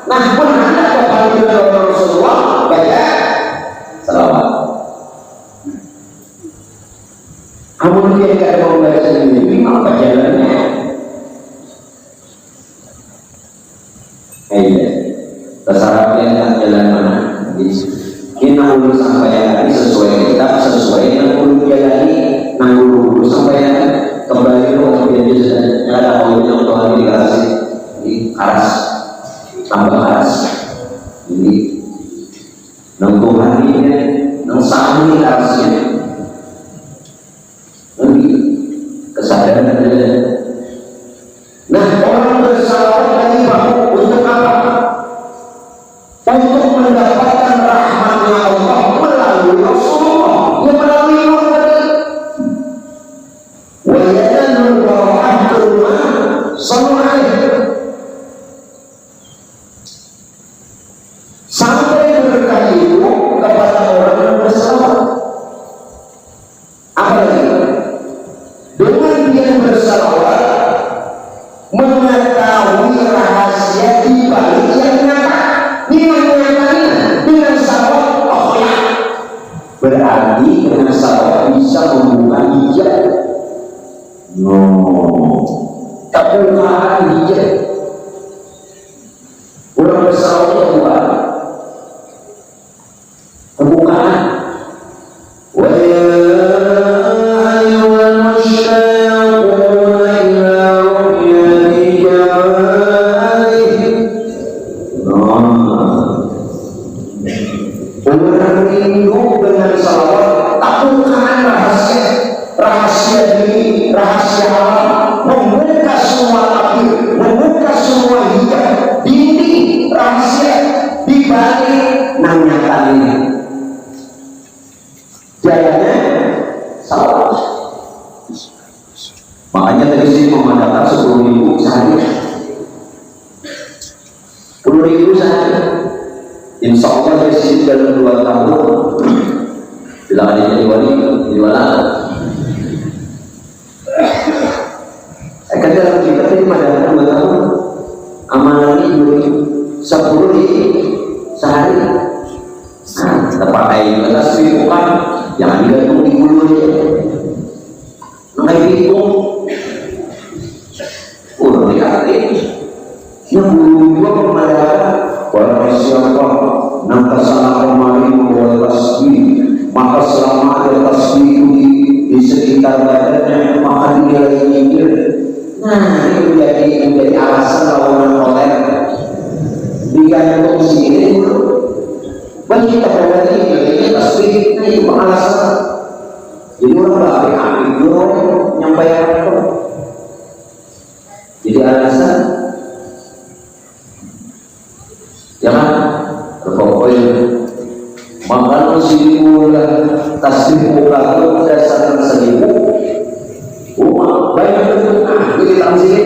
Nah, pun hendak berpanggilan kepada Rasulullah baca salawat. Kamu dia tidak mau baca sendiri, apa jalannya? Terserahnya jalan mana? Kita urus sampai ini sesuai kitab, sesuai yang perlu jalani. Nanggur urus sampai kembali ke biasa ada maunya untuk hari dikasih ini keras, tambah keras. Ini nanggung hatinya, nang sami kerasnya. Nanti kesadaran ada. Nah, orang bersalawat lagi bahu untuk apa? Untuk mendapatkan rahmatnya Allah melalui Rasulullah yang melalui Muhammad. Wajadan rahmatul sallallahu sampai berkah itu kepada orang yang bersalawat. Apalagi dengan dia bersalawat mengetahui rahasia di balik yang nyata. Dengan salawat Allah berarti dengan salawat bisa membuka hijab. Kebukaan hijab. Orang bersalawat buat kebukaan. Makanya dari sini memandangkan 10.000 sehari, 10.000 sehari. Insya Allah dari sini dalam 2 tahun, bila ada jadi wali, jadi wala. Saya kan dalam kita ini memandangkan 2 tahun, amalan ini 10.000 sehari. Nah, tempat air kita seribukan, jangan digantung di bulu aja. Mengenai hitung udah dikatakan yang bulu juga kepada barang siapa nanti sana kemarin membawa tasbih, maka selama ada tasbih di sekitar badannya maka dia nyindir. Nah, ini menjadi alasan lawanan oleh digantung sini dulu. Bagi kita berarti ini tasbih itu alasan. Jadi orang berapi-api dulu nyampaikan itu. Jadi alasan jangan berpokoknya makan seribulah tasbih muka itu dasar 1.000 rumah banyak bentuk ini tamsil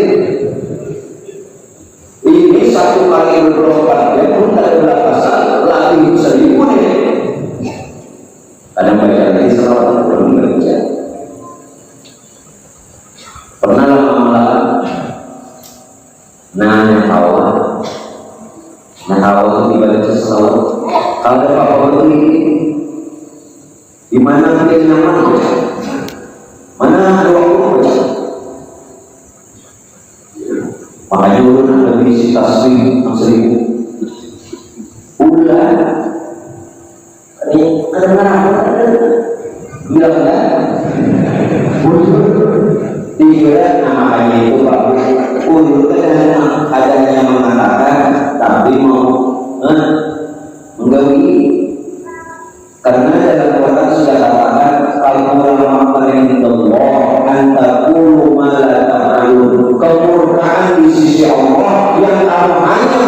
ini 1 kali berdoa dia pun tak ada belasan lagi 1.000 nih kadang baca lagi salawat belum baca pernah amalan nanya hawa itu dibaca salawat kalau ada apa-apa itu di mana dia nyaman mana doa baca makanya dulu ada bisi tasbih 1.000 bulan ini kadang-kadang bilang kan tiga namanya itu bagus untuk adanya mengatakan tapi mau menggawi karena dalam Quran sudah katakan kalau ulama yang Allah antakulu malata'alun kemurkaan di sisi Allah yang kamu hanya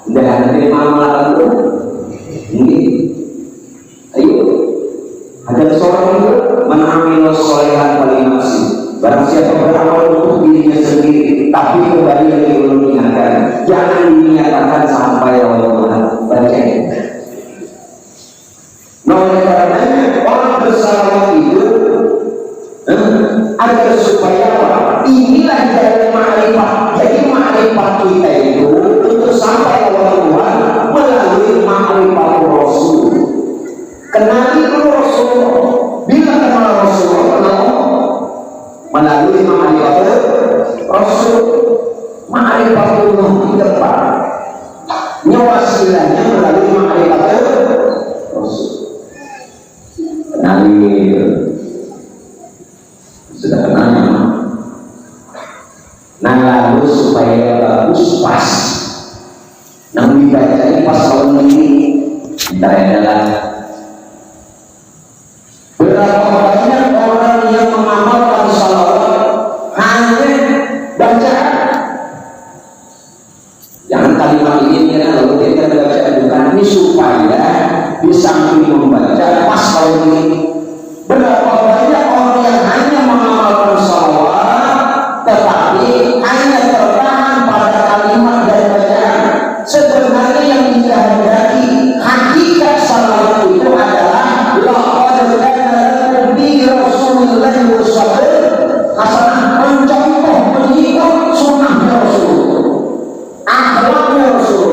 Udah nanti malam itu ini ayo ada seorang itu mengambil solehan paling masih barang siapa beramal untuk dirinya sendiri tapi kembali lagi belum diingatkan jangan dinyatakan sampai Allah baca oleh karenanya orang bersalawat itu agar supaya inilah jalan ma'rifat. Jadi ma'rifat kita itu untuk sampai kepada Tuhan melalui ma'rifat Rasul. Kenali dulu Rasul. Bila kenal Rasul, kenal melalui ma'rifat Rasul. Ma'rifat Allah di depan. Wasilahnya melalui ma'rifat Rasul. Kenali sudah kenal. Nah lalu supaya bagus pas yang dibaca ini pas tahun ini tidak adalah berapa banyak orang yang mengamalkan salawat hanya baca. Jangan kalimat ini ya kalau kita baca bukan ini supaya di samping membaca pas tahun ini. Berapa banyak orang yang hanya mengamalkan salawat tetapi hanya tertahan pada kalimat dan bacaan. Sebenarnya yang dikehendaki hakikat salawat itu adalah laqad kana lakum fi rasulillahi uswatun hasanah, mencontoh mengikut sunnahnya Rasul, akhlaknya Rasul.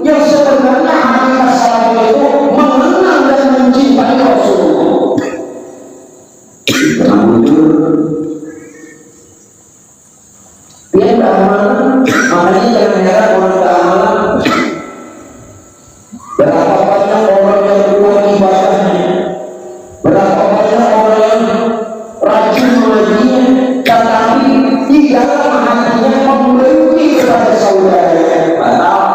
Yang sebenarnya hakikat salawat itu mengenal dan mencintai Rasul. Dia beramalan, makanya jangan heran orang beramalan. Berapa banyak orang yang kuat ibadahnya, berapa banyak orang yang rajin mengajinya, tetapi di dalam hatinya membenci kepada saudaranya. Padahal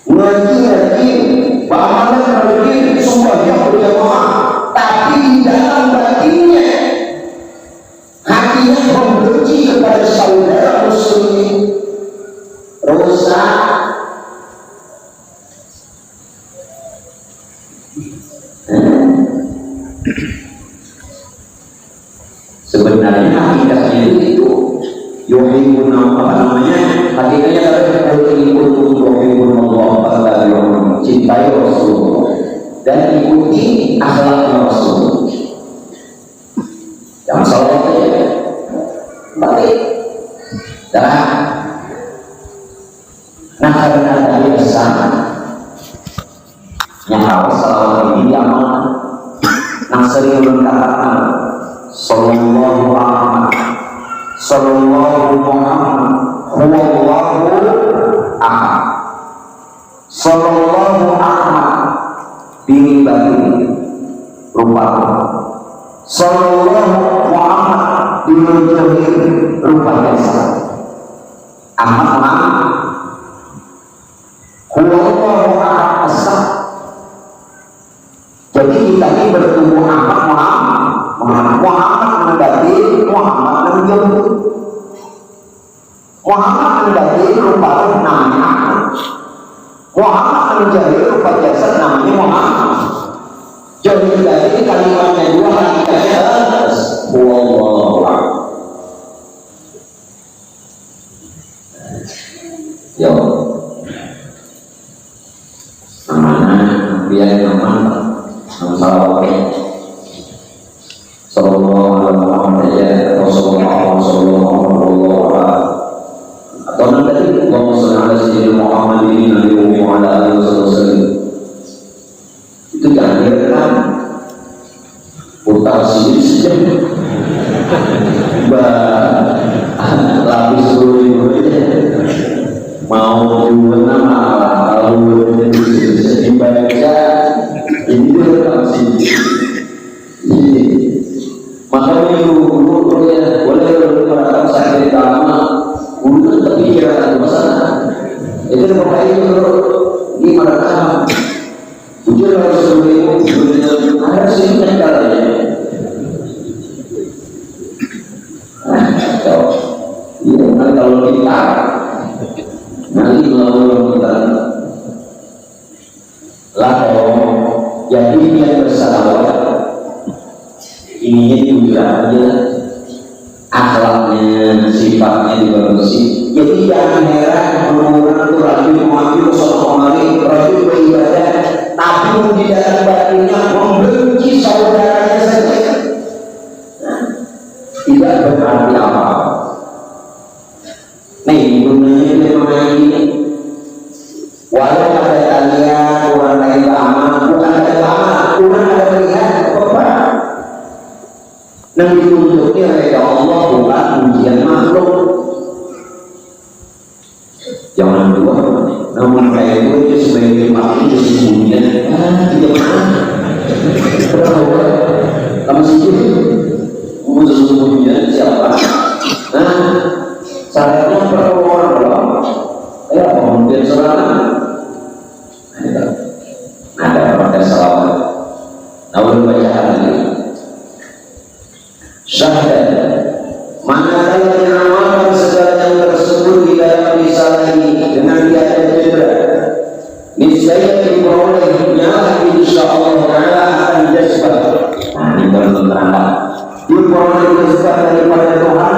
mengaji bamalan mengaji semuanya berjamaah, tapi di dalam batinnya hatinya membenci kepada saudara muslim. Rusak. Sebenarnya hakikatnya itu yuhibbun apa namanya? Hakikatnya adalah yuhibbun Allah, cintai Rasul dan ikuti akhlaknya Rasul. Jangan salah ya. Balik. Dah. Nah karena tadi bersama yang harus salawat ini diamalkan. Nah sering mengatakan sallallahu Muhammad huwallahu ahad sallallahu ahad bini bagi rupa sallallahu Muhammad dimujahir rupa biasa ahad huwallahu ahad asal. Jadi kita ini bertumbuh ahad Muhammad mendaki Muhammad menjemput Muhammad mendaki rupa namanya Muhammad menjadi rupa jasad namanya Muhammad. Jadi dari kalimatnya dua hakikatnya wallahu yo namanya biar aman salawat sallallahu alaihi wasallam atau nanti Allahumma shalli ala sayyidina Muhammadin wa ala alihi wasallam. Itu jangan direkam, putar sini lapis dulu mau juga malah kalau bisa dibaca ini direkam sini. Makanya dulu ya boleh merasakan sakit lama, dulu kepikiran masalah Itu bapak itu di mana? Jujur harus sebenarnya ada sih caranya. Iya, nanti kalau kita nanti melakukan kita lah jadi dia bersalawat ininya tujuannya akhlaknya sifatnya juga bersih. Jadi jangan heran orang itu rajin mengambil sholat kemari rajin beribadah tapi di dalam batinnya membenci saudaranya saja. Tidak berarti apa. Nih gunanya memang ini walau ada kalian orang lain lama bukan ada lama orang ada melihat apa yang ditunjuki oleh Allah bukan ujian makhluk. Jangan dua namun kayak itu sebagai makhluk itu ujian tidak pernah kamu sih sesungguhnya siapa? Saya perempuan ya mungkin seorang ada pada salawat namun bacaan ini syahadat mana yang amalkan segala yang tersebut di dalam risalah ini dengan tiada cedera niscaya diperolehnya insyaallah taala akan jazbah. Ini bertentangan diperoleh jazbah daripada Tuhan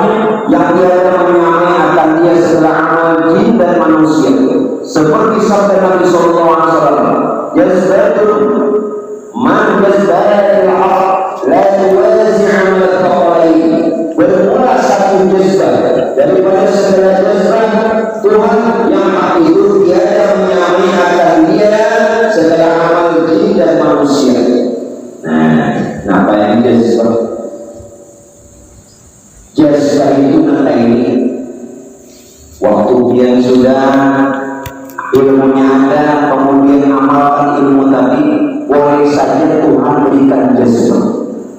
yang dia menyamai akan dia setelah amal jin dan manusia seperti sabda Nabi sallallahu alaihi wasallam jazbatul man jazbatul haq la tuwazi' amal taqwain. Bermula satu jazbah daripada segala jazbah Tuhan yang hak itu dia menyamai akan dia segala amal jin dan manusia. Nah, apa yang jazbah? Jazbah itu kata ini waktu dia sudah ilmunya ada kemudian amalkan ilmu tadi boleh saja Tuhan berikan jazbah.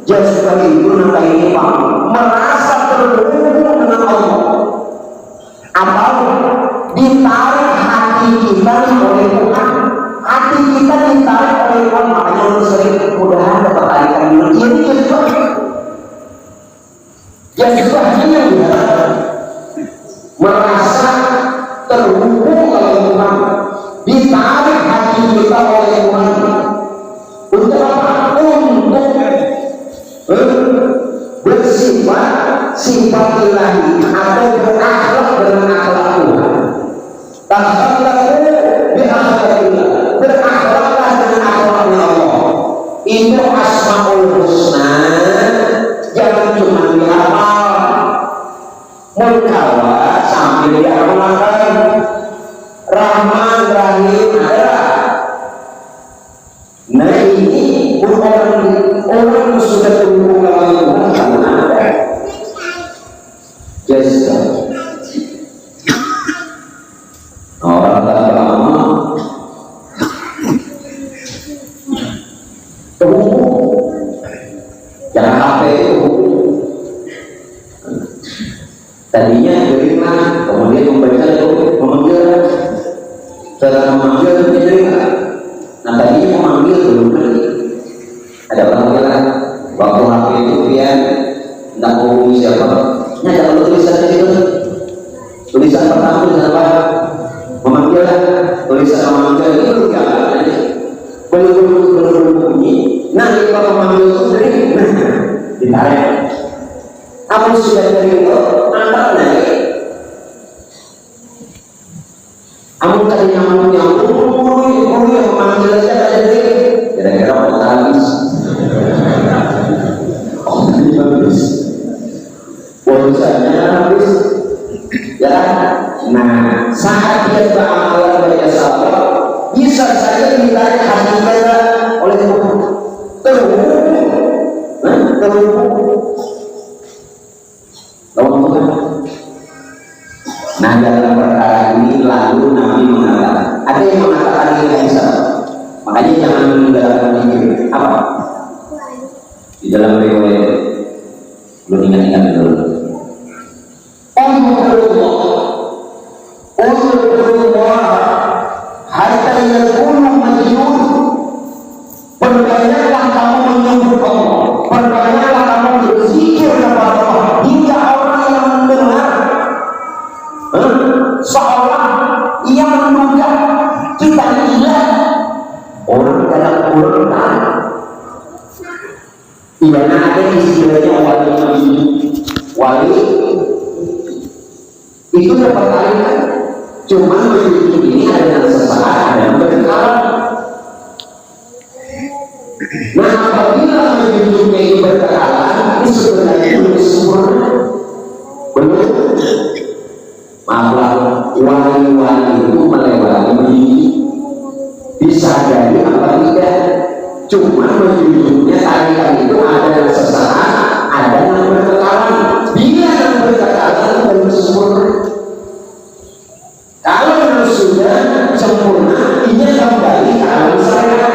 Jazbah itu kata ini Pak merasa terhubung dengan Allah atau ditarik hati kita oleh Tuhan. Hati kita ditarik oleh Tuhan makanya sering mudah-mudahan dapat tarikan ini jazbah. Jazbahnya dia merasa terhubung oleh Tuhan, ditarik hati kita oleh Tuhan. Untuk apa? Untuk bersifat sifat ilahi atau berakhlak dengan akhlak Tuhan. Takhlakku biakhlakillah, berakhlaklah dengan akhlaknya Allah. Itu asmaul husna. Jangan cuma dihafal, mulkawa sambil diamalkan. Rahman Rahim adalah. Nah ini orang sudah terhubung dengan Tuhan karena ada jazbah. Orang tak lama terhubung. Jangan HP itu tadinya terima, kemudian membaca itu memanggil, setelah memanggil diterima. Nah tadinya memanggil belum lagi ada panggilan waktu HP itu dia tidak menghubungi siapa. Nah kalau tulisan itu tulisan pertama tulisan apa? Memanggil, tulisan memanggil itu belum bunyi. Nah kalau memanggil itu ditarik. Kamu sudah dari itu, angkat naik. Kamu tadi yang memanggil saja ada dari. Kira-kira mau habis. Oh, ini habis. Pulsanya habis. Ya, nah saat dia beramal banyak sabar, bisa saja ditarik hatinya oleh Tuhan. Terhubung. Nah dalam perkara ini lalu Nabi mengatakan, ada yang mengatakan ini tidak bisa, makanya jangan meninggalkan pikir apa di dalam riwayat belum ingat-ingat dulu. Allah Tidak ada istilahnya wali itu dapat tarikan. Cuma begitu ini ada yang sesaat, ada yang berkekalan. Nah, apabila hidupnya itu berkekalan, ini sebenarnya belum sempurna. Belum. Maaflah, wali-wali itu melewati begini. Bisa jadi apa tidak? Cuma hidupnya tarikan itu ada yang sesaat, ada yang berkekalan. Bila yang berkekalan belum sempurna. Kalau sudah sempurna, ia kembali ke alam saya.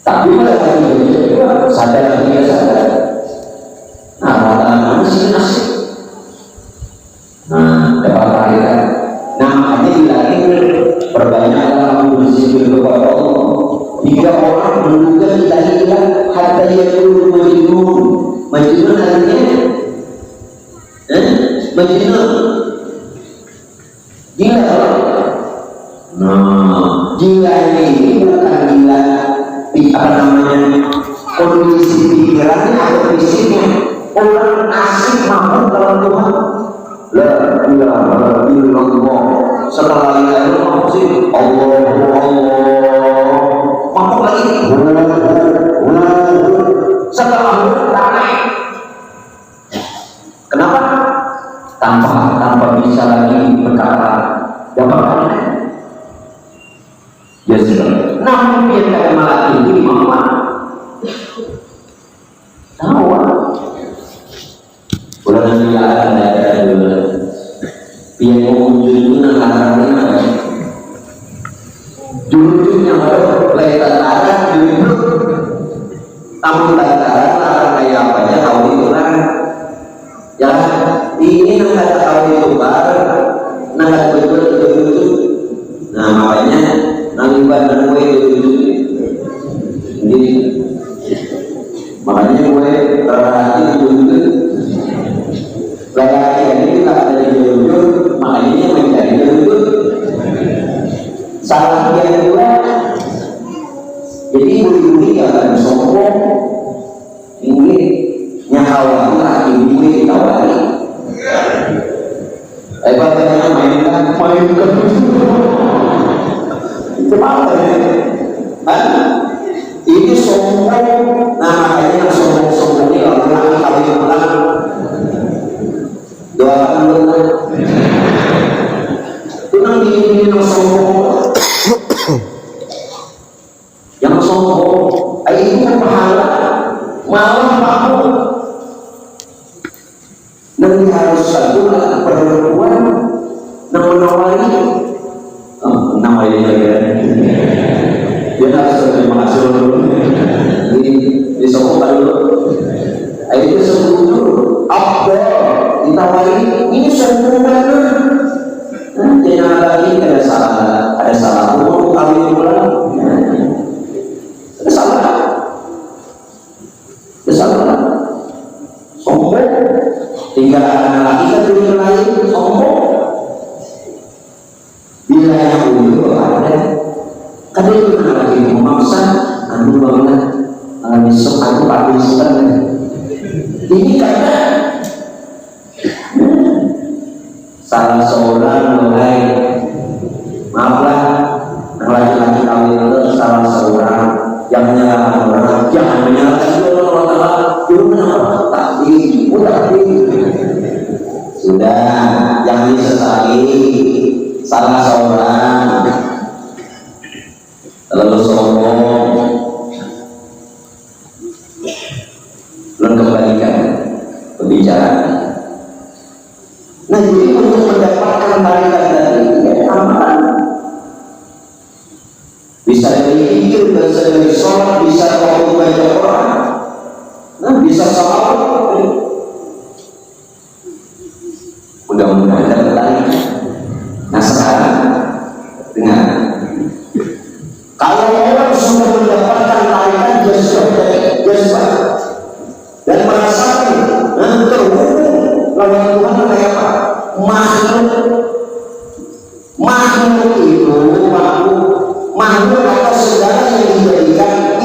Tapi pada hari ini sadar dia sadar. Nah, rata-rata masih nasib. Nah, dapat tarikan. Nah, makanya dilatih perbanyaklah berzikir kepada Allah. Hingga orang menduga kita hilang hatta yakunu majnun. Majnun artinya majnun, gila. Nah, gila ini bukan gila apa namanya kondisi pikirannya atau fisiknya. Orang asik mampu dalam Tuhan. La ilaha illallah. Setelah itu mampu sih Allah mampu lagi. Setelah itu naik. Kenapa? Tanpa bisa lagi berkata jabatan. Ya sudah. Namun dia tidak malah ini mama. Tahu? Udah nanti ada dulu. Biar muncul itu nanti dulu yang ada letak ada dulu. Tamu tataran kayak apa ya tahu itu lah. Ya ini nggak tahu itu baru nggak betul. Nah makanya nanti badan gue itu jadi makanya gue terhati itu lagi ini kita ada jujur makanya mencari jujur salah dia kedua. Jadi ibu-ibu jangan sombong ini nyakawala ibu ditawari. Bapaknya mainkan itu apa ya? Ini sombong. Nah makanya yang sombong-sombong ini kalau kami pulang doakan benar. Tenang ini yang sombong. Yang sombong, itu kan pahala, malah mampu. Nanti harus satu perempuan nawari, namanya ya. Dia harus terima kasih dulu. Ini disokongkan dulu. Itu sebelum apa ditawari ini sempurna. Jangan lagi ada salah kami pulang. Salah sombong tinggal anak laki kan dunia lain sombong bila yang dulu ada kadang itu anak laki memaksa anu banget besok aku pakai sukan ini karena salah seorang mulai maaflah laki-laki kawin itu salah seorang yang menyalahkan orang, jangan menyalahkan Allah. Dulu tapi sudah yang disesali salah seorang lalu sombong belum kembalikan pembicaraan. Nah jadi untuk mendapatkan tarikan dari amalan bisa dari pikir, bisa dari sholat, bisa waktu baca Quran, nah bisa salawat. Mudah-mudahan dapat tarikan. Nah sekarang dengar, kalau orang sudah mendapatkan tarikan jasad dan merasakan terhubung lawan Tuhan kayak apa? Makhluk itu makhluk atau segala yang dijadikan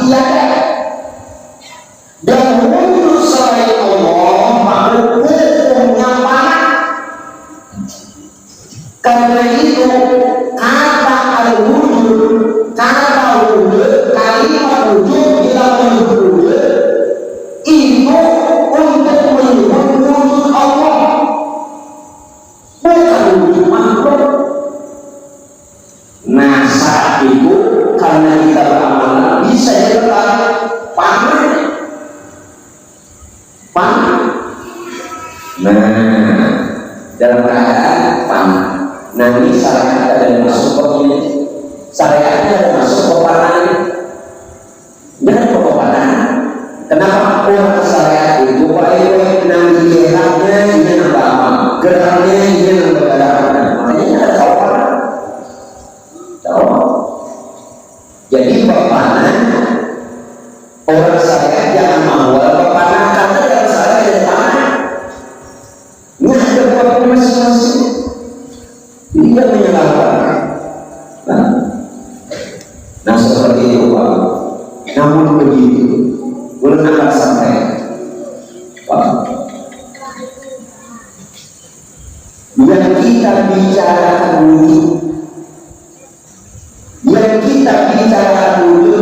tiada. Dan wujud selain Allah makhluk hukumnya panah. Karena itu kata al-wujud, kata wujud, kalimat wujud kita menyebut wujud itu untuk menyebut wujud Allah, bukan wujud makhluk. Nah saat itu karena kita beramal bisa jadi panah. Nah dalam keadaan panah. Nah ini syariat ada masuk ke syariatnya ada masuk ke panah. Jangan ke panah. Kenapa orang syariat itu paling nanti geraknya ini nambah amal, geraknya ini nambah gerakan. Makanya ada kawan. Tahu? Jadi berpanah orang syariat jangan mau berpanah karena dalam syariat ada panah. Ini ada berapa masing-masing. Tidak menyalahkan. Nah seperti itu Pak. Namun begitu belum akan sampai Pak. Yang kita bicarakan dulu, yang kita bicarakan dulu,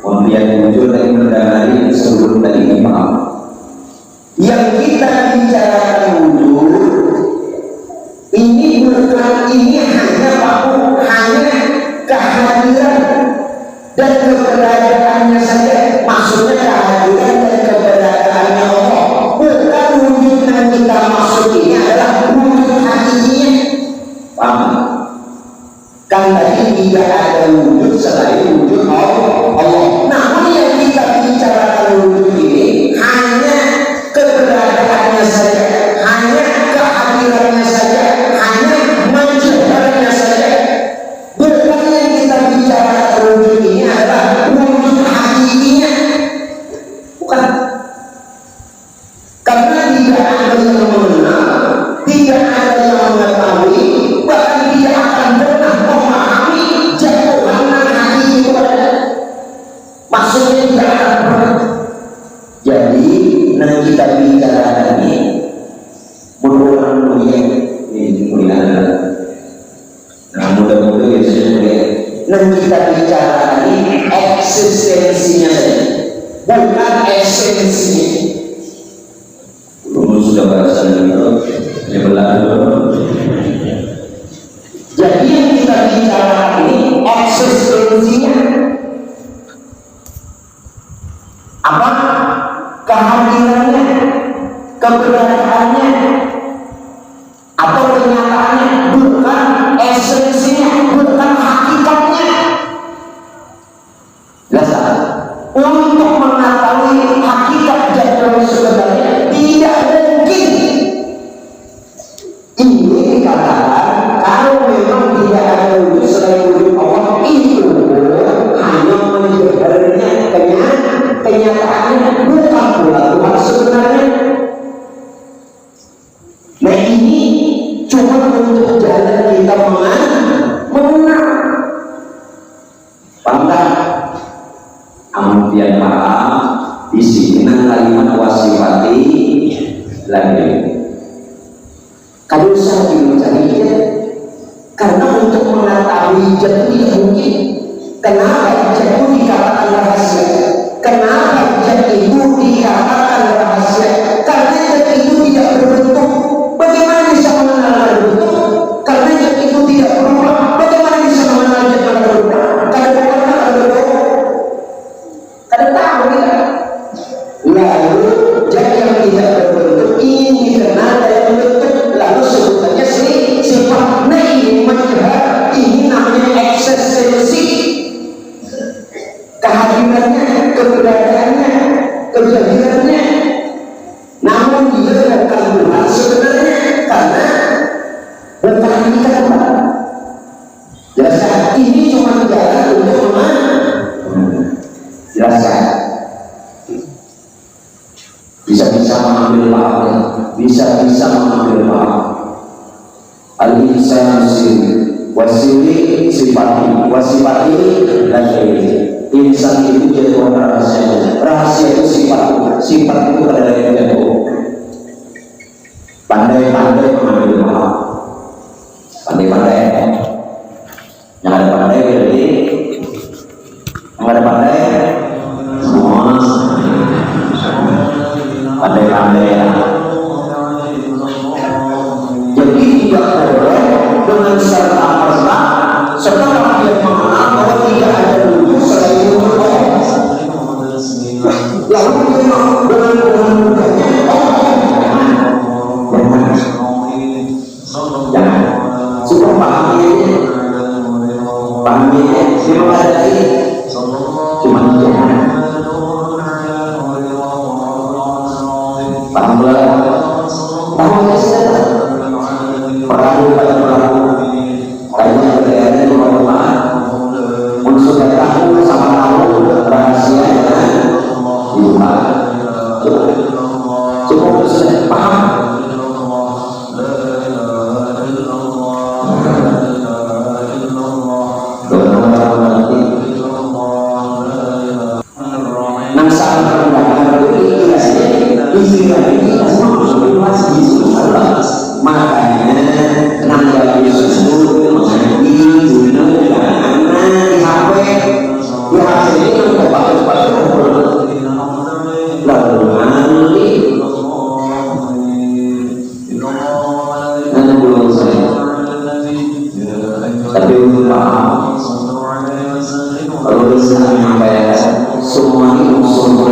kemudian muncul dari mendalami sebelum tadi Pak. Yang kita bicarakan dulu ini bukan, ini hanya baku, hanya kehadiran dan keberadaannya saja. Maksudnya kehadiran dan keberadaannya Allah, bukan wujud yang kita maksud ini adalah wujud hakikinya. Paham? Kan tadi tidak ada wujud selain wujud Allah. Namun yang kita bicarakan wujud ini hanya keberadaannya saja, hanya kehadirannya saja, hanya menjadikannya saja. Bukan yang kita bicarakan wujud ini adalah wujud hakikinya. Bukan. Karena tidak ada yang mengenal, tidak ada yang mengetahui, bahkan tidak akan pernah memahami jatuhan hakiki itu ada. Maksudnya tidak akan pernah. Jadi, nah kita bicarakan ini mudah-mudahan ini mulia. Nah mudah-mudahan ya. Nah kita bicara ini eksistensinya saja, bukan esensinya. Belum sudah bahasa itu, ya belakang. Jadi yang kita bicara ini eksistensinya apa? Kehadirannya, keberadaannya, atau kenyataannya, bukan esensinya, bukan hakikatnya. Jelas tak? Untuk mengetahui hakikat jadwal sebenarnya tidak mungkin. Ini dikatakan kalau memang tidak ada wujud selain wujud Allah itu hanya menjadikannya kenyataannya, bukan pula Tuhan sebenarnya. Nah ini cuma untuk jalan kita mengenal. Paham? Kemudian maaf di sini kalimat wasifati lagi. Kalau saya mencari karena untuk mengetahui jadi tidak mungkin. Kenapa jadi dikatakan rahasia? Kenapa jadi itu dikatakan rahasia? Karena jadi itu tidak berbentuk. Bagaimana bisa mengenal bentuk? Karena jadi itu tidak berubah. Bagaimana bisa mengenal jadi berubah? Karena bukan berbentuk. Karena tahu tidak. Lalu jadi yang tidak berbentuk ingin dikenal dari bentuk. Lalu sebutannya sifat naik menjadi ini namanya eksistensi. Kehadirannya, keberadaannya, kejadiannya. Namun dia bukan Tuhan sebenarnya karena bukan kita. Jelaskan ini cuma jalan untuk jelaskan. Bisa-bisa mengambil maaf, bisa-bisa mengambil maaf. Al-insan wasili sifati wasifati dan lain-lain. insan itu jadi orang rahasia. Rahasia itu sifat itu pada yang jago. Pandai-pandai mengambil maaf. Pandai-pandai. Yang ada pandai berarti yang ada pandai semua pandai-pandai ya. Jadi tidak boleh dengan serta-merta setelah dia mengenal bahwa tidak ada dulu selain itu lalu dia dengan mudahnya jangan sudah pahami memang ada lagi cuma jangan pahamilah perahu banyak berada di rumah unsur tahu sama tahu rahasia di rumah cukup sudah paham. Makanya kenapa Yesus itu mengaji dunia di HP ini kan pakai lalu nanti belum saya tapi paham kalau bisa menyampaikan semua unsur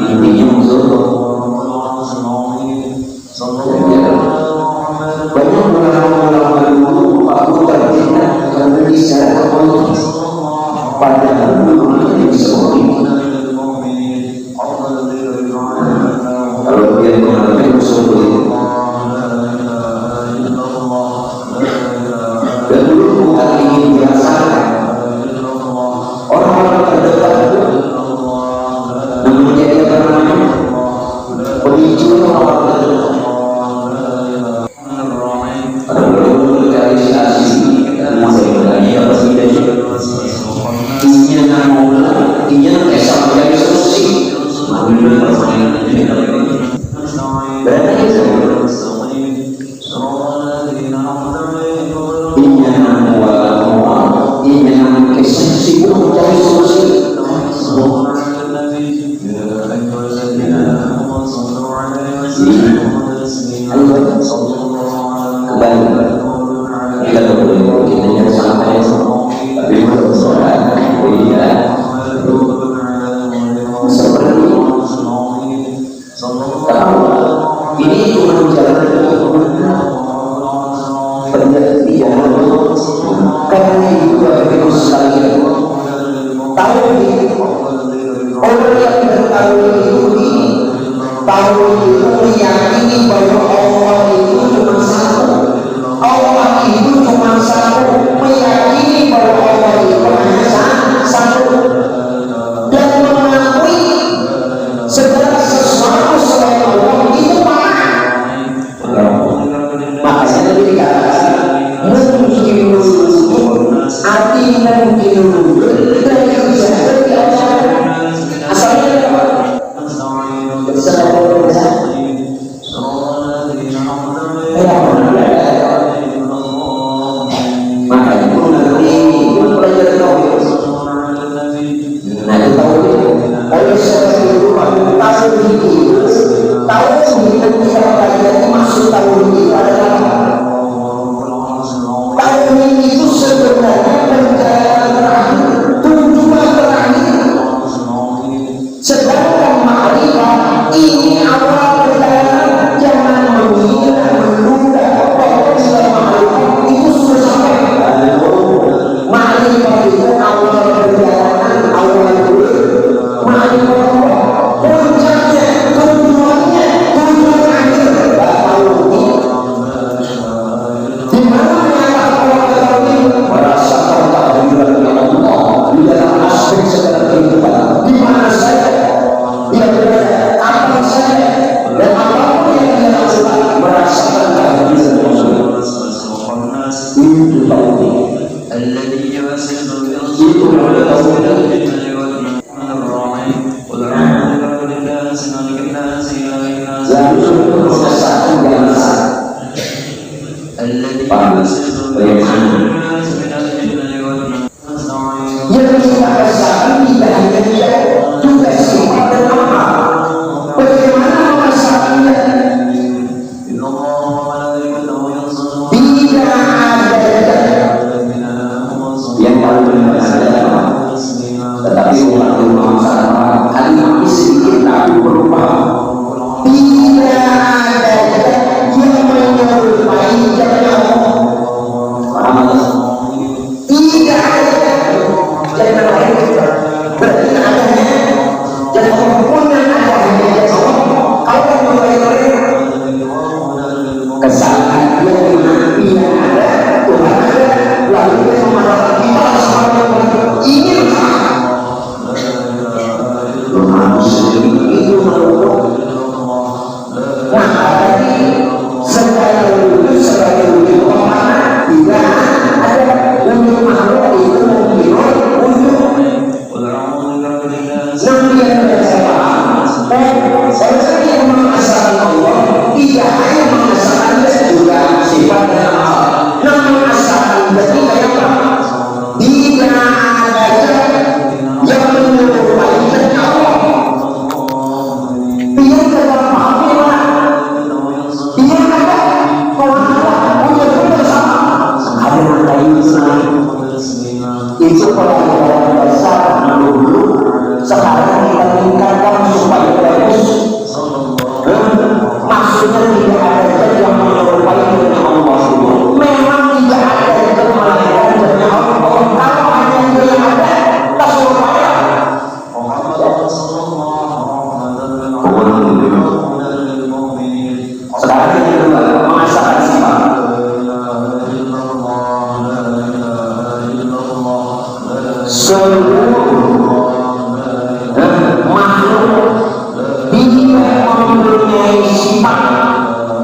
intinya unsur banyak ulama-ulama dulu aku terkena karena bisa padahal ulama yang disebut kalau dia mengalami unsur dan dulu bukan ingin dirasakan orang-orang terdekat itu menjadi pemicu orang terdekat ada realisasi mulai berani apa tidak ingin namun ingin esok menjadi solusi ini cuma jalan penjelasan karena itu ada sekali tahu orang yang mengetahui itu tahu itu meyakini bahwa Allah itu cuma satu, Allah itu cuma satu, meyakini bahwa Allah itu hanya satu dan mengakui segala sesuatu selain Allah itu makanya lebih dikatakan mungkin artinya mungkin kita yang bisa diajarkan asalnya lalu proses biasa yang kita rasakan tidak hanya dia juga sifat dan amal. Bagaimana merasakannya? Tidak ada yang paling berbahaya, tetapi umat masyarakat kalimat sedikit tapi berubah. Tidak ada yang menyerupai jalan Allah. Tidak ada jalan lain. Berarti adanya jalan kemudian ada hanya jalan Allah. Kalau mulai kesalahan yang ada Tuhan ada, lalu dia memarahkan kita sama ingin itu menurut. Nah, tadi sebagai wujud Allah tidak ada wujud makhluk itu mungkin wujud. Nabi yang bersama orang yang mengasahkan Allah tidak hanya mengasahkannya juga sifatnya Allah. Namun mengasahkan berarti kayak apa? Tidak ada yang menyerupai Allah. Dia tidak paham. Dia ada orang punya bersama. Ada yang lain itu orang besar dulu. Sekarang kita tingkatkan supaya bagus. Maksudnya tidak ada yang menyerupai dengan Allah. Memang tidak ada yang melakukan dengan Allah. Kalau hanya yang ada, tak supaya. Sekarang yang kedua, mengasahkan sifat. Seluruh makhluk tidak mempunyai sifat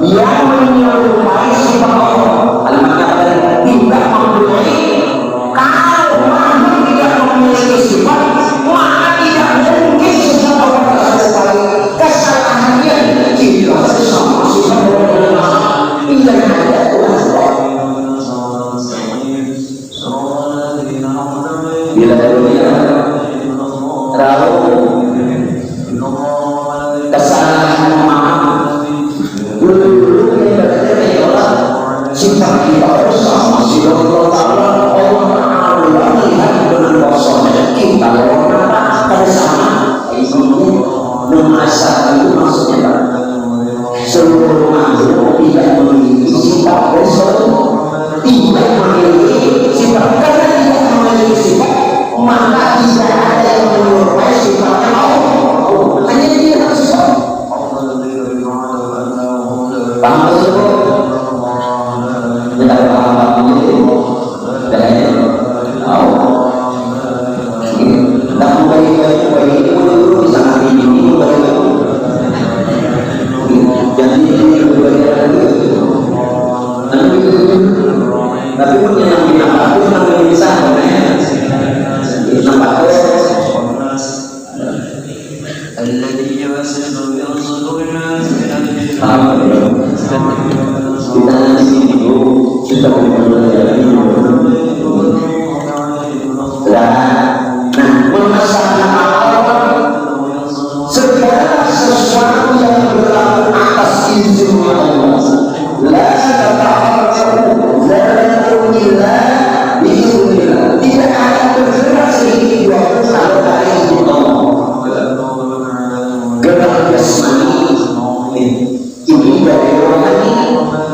yang menyerupai sifat Allah. Al-Ma'adah tidak mempunyai. Kalau makhluk tidak memiliki sifat, maka tidak mungkin sifat Allah sesuai kesalahannya. Jika sesama sifat Allah tidak ada Tuhan. Bila dunia terlalu kesalahan maaf dulu kita bertanya Allah sifat kita bersama sifat Allah Allah melihat dengan kosongnya kita orang bersama itu memasak itu maksudnya seluruh makhluk tidak memiliki sifat bersama tidak memiliki sifat karena tidak memiliki sifat maka tidak ada yang menyerupai sifatnya Allah. Hanya dia sifat. Paham itu? Tidak paham itu. Dan Allah. Tak baik dulu sangat ini baik. Jadi tapi punya yang binatang itu namanya bisa kita nanti itu kita mempelajari mengesahkan Allah segala sesuatu yang berlaku atas izin Allah la tata'arrafu zalatu illa biiznillah tidak akan bergerak sedikit dua kalau dari izin Allah gerak jasmani ini dari rohani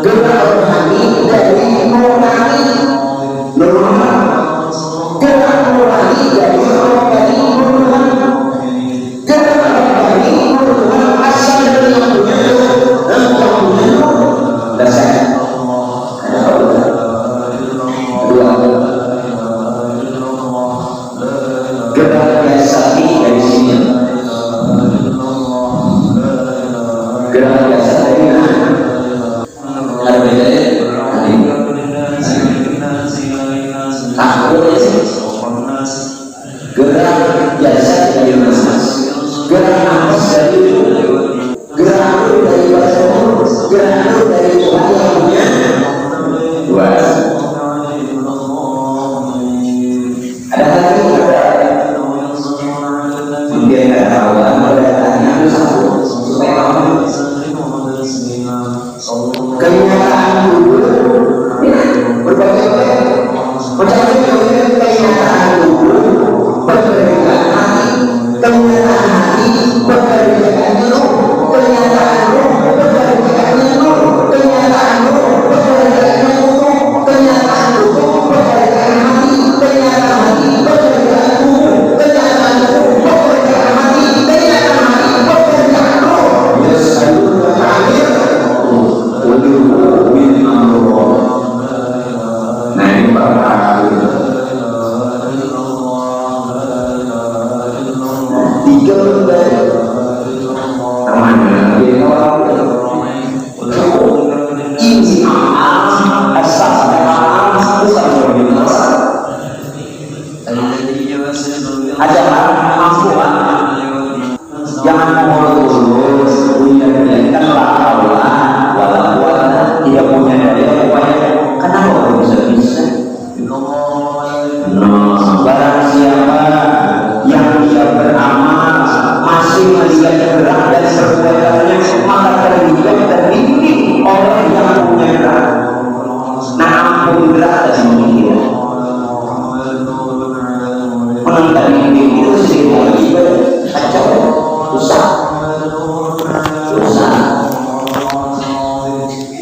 gerak rohani dari nurani gerak nurani dari rohani gerak rohani asal dari yang punya dan yang punya dasar gerak biasa dari sini gerak biasa dari gerak biasa dari nafas, gerak nafas dari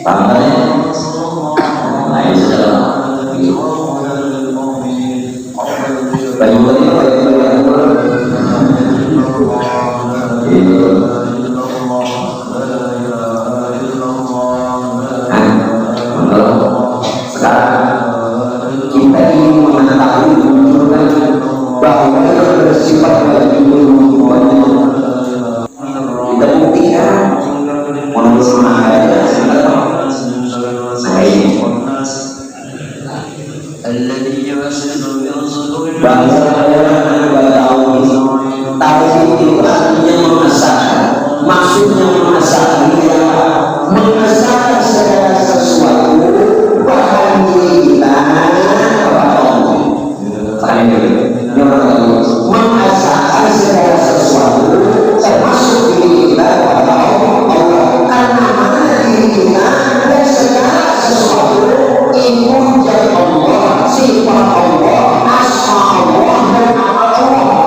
Tangannya lain saja. Bayu-bayu sekarang kita ingin mengetahui bahwa yang bersifat kita buktikan menurut makanya tauhid itu artinya mengesahkan, maksudnya mengesahkan mengesahkan segala sesuatu bahkan diri kita kepada Allah. Mengesahkan segala sesuatu termasuk diri kita kepada Allah, karena mana diri kita dan segala sesuatu itu dari Allah, sifat Allah, asma Allah dan amal Allah.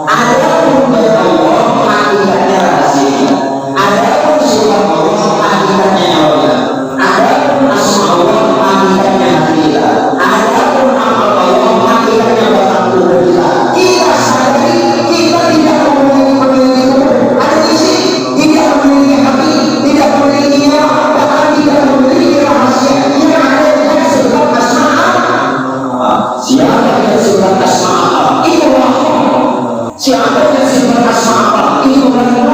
Adapun dari Allah hakikatnya rahasia, adapun sifat Allah hakikatnya Allah, adapun asma Allah hakikatnya hakikat, adapun amal Allah hakikatnya batang tubuh kita. Kita sadari kita tidak memiliki ada di sini, tidak memiliki hati, tidak memiliki nyawa, bahkan tidak memiliki rahasia yang ada di sifat asma. Siapa yang sifat asma itu Allah. Siapa yang sifat asma itu Allah.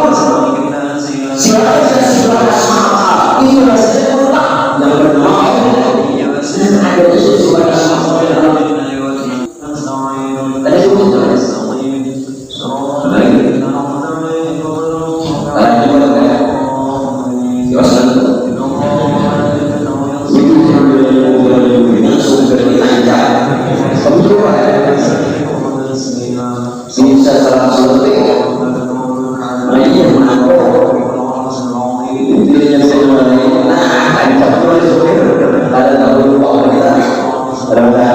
Siapa yang sifat asma itu Allah. Yang bernama ada di sifat asma ada itu bisa salah satu yang mengaku intinya sebenarnya ada tahu lupa kita ada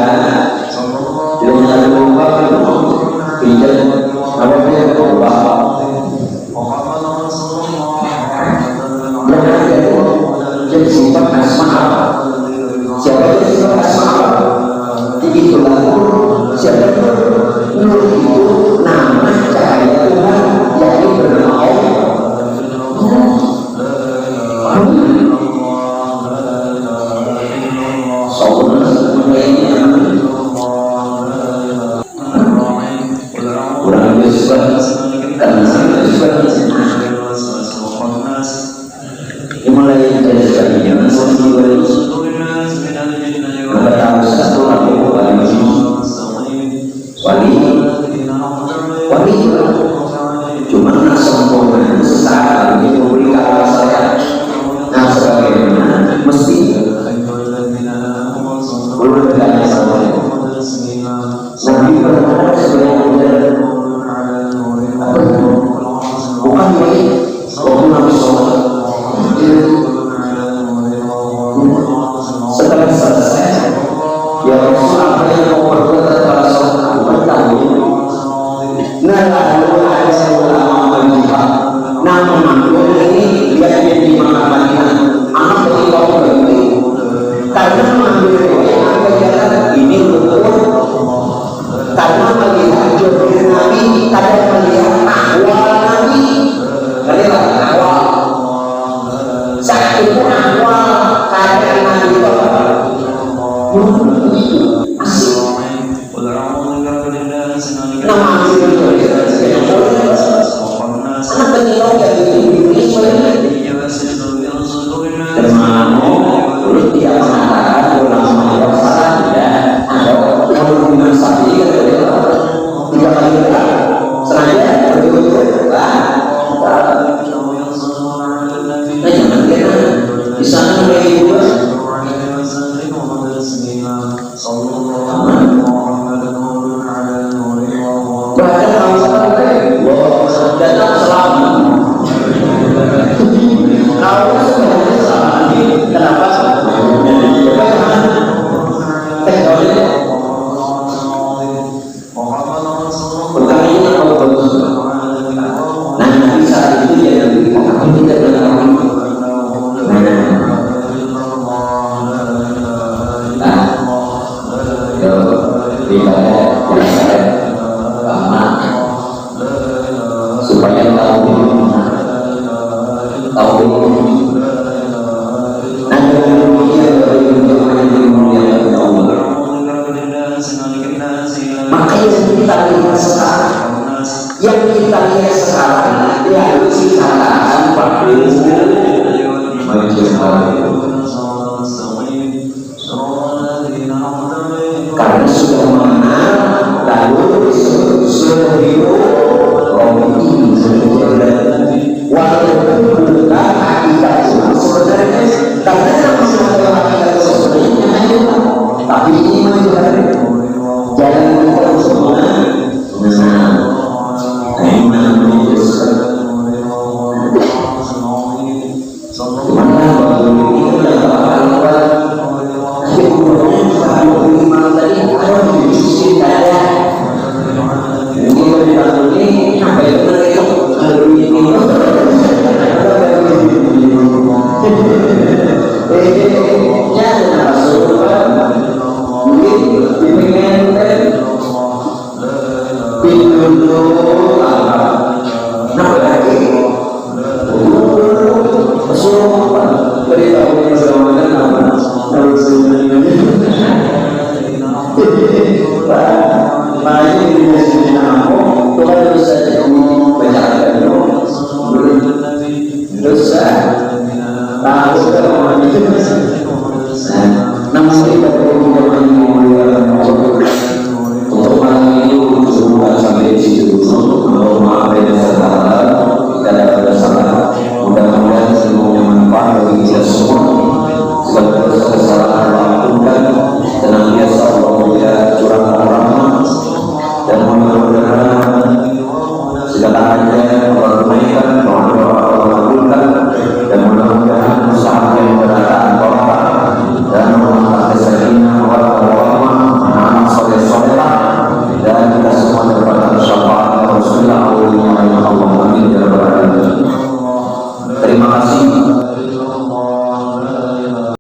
jangan lupa tidak apa yang lupa jadi sifat asma siapa yang sifat asma itu lalu siapa nur itu nama cahaya Tuhan yang bernama Allah. Kurang besar karena mulai dari sekarang sampai satu wali cuma sempurna sekarang itu berikan saya nah sebagainya mesti belum bertanya sama Nabi berkata sebenarnya bukan wali waktu Nabi sholat setelah selesai ya Rasul apa yang mau berkata pada sholat bertanya nama ini dia jadi maknanya anak dari kaum berarti karena mengambil ini betul karena melihat jodoh Nabi karena melihat awal Nabi melihat awal saat itu awal keadaan Nabi itu asik nama terus dia mengatakan ulama yang salah tidak ada hubungan sapi tiga kali sengaja betul-betul di sana mulai datang selamat. Kalau sebenarnya selamat ini kenapa pertanyaannya kalau bagus. Nah, di saat itu ya tidak tahu ada dunia dari yang Allah. Maka yang kita lihat sekarang, dia harus dikatakan karena sudah mengenal, lalu sudah hidup ini walaupun bukan hakikat sebenarnya, karena masalah hakikat sebenarnya, tapi ini juga jalan kita semua. Namun kita perlu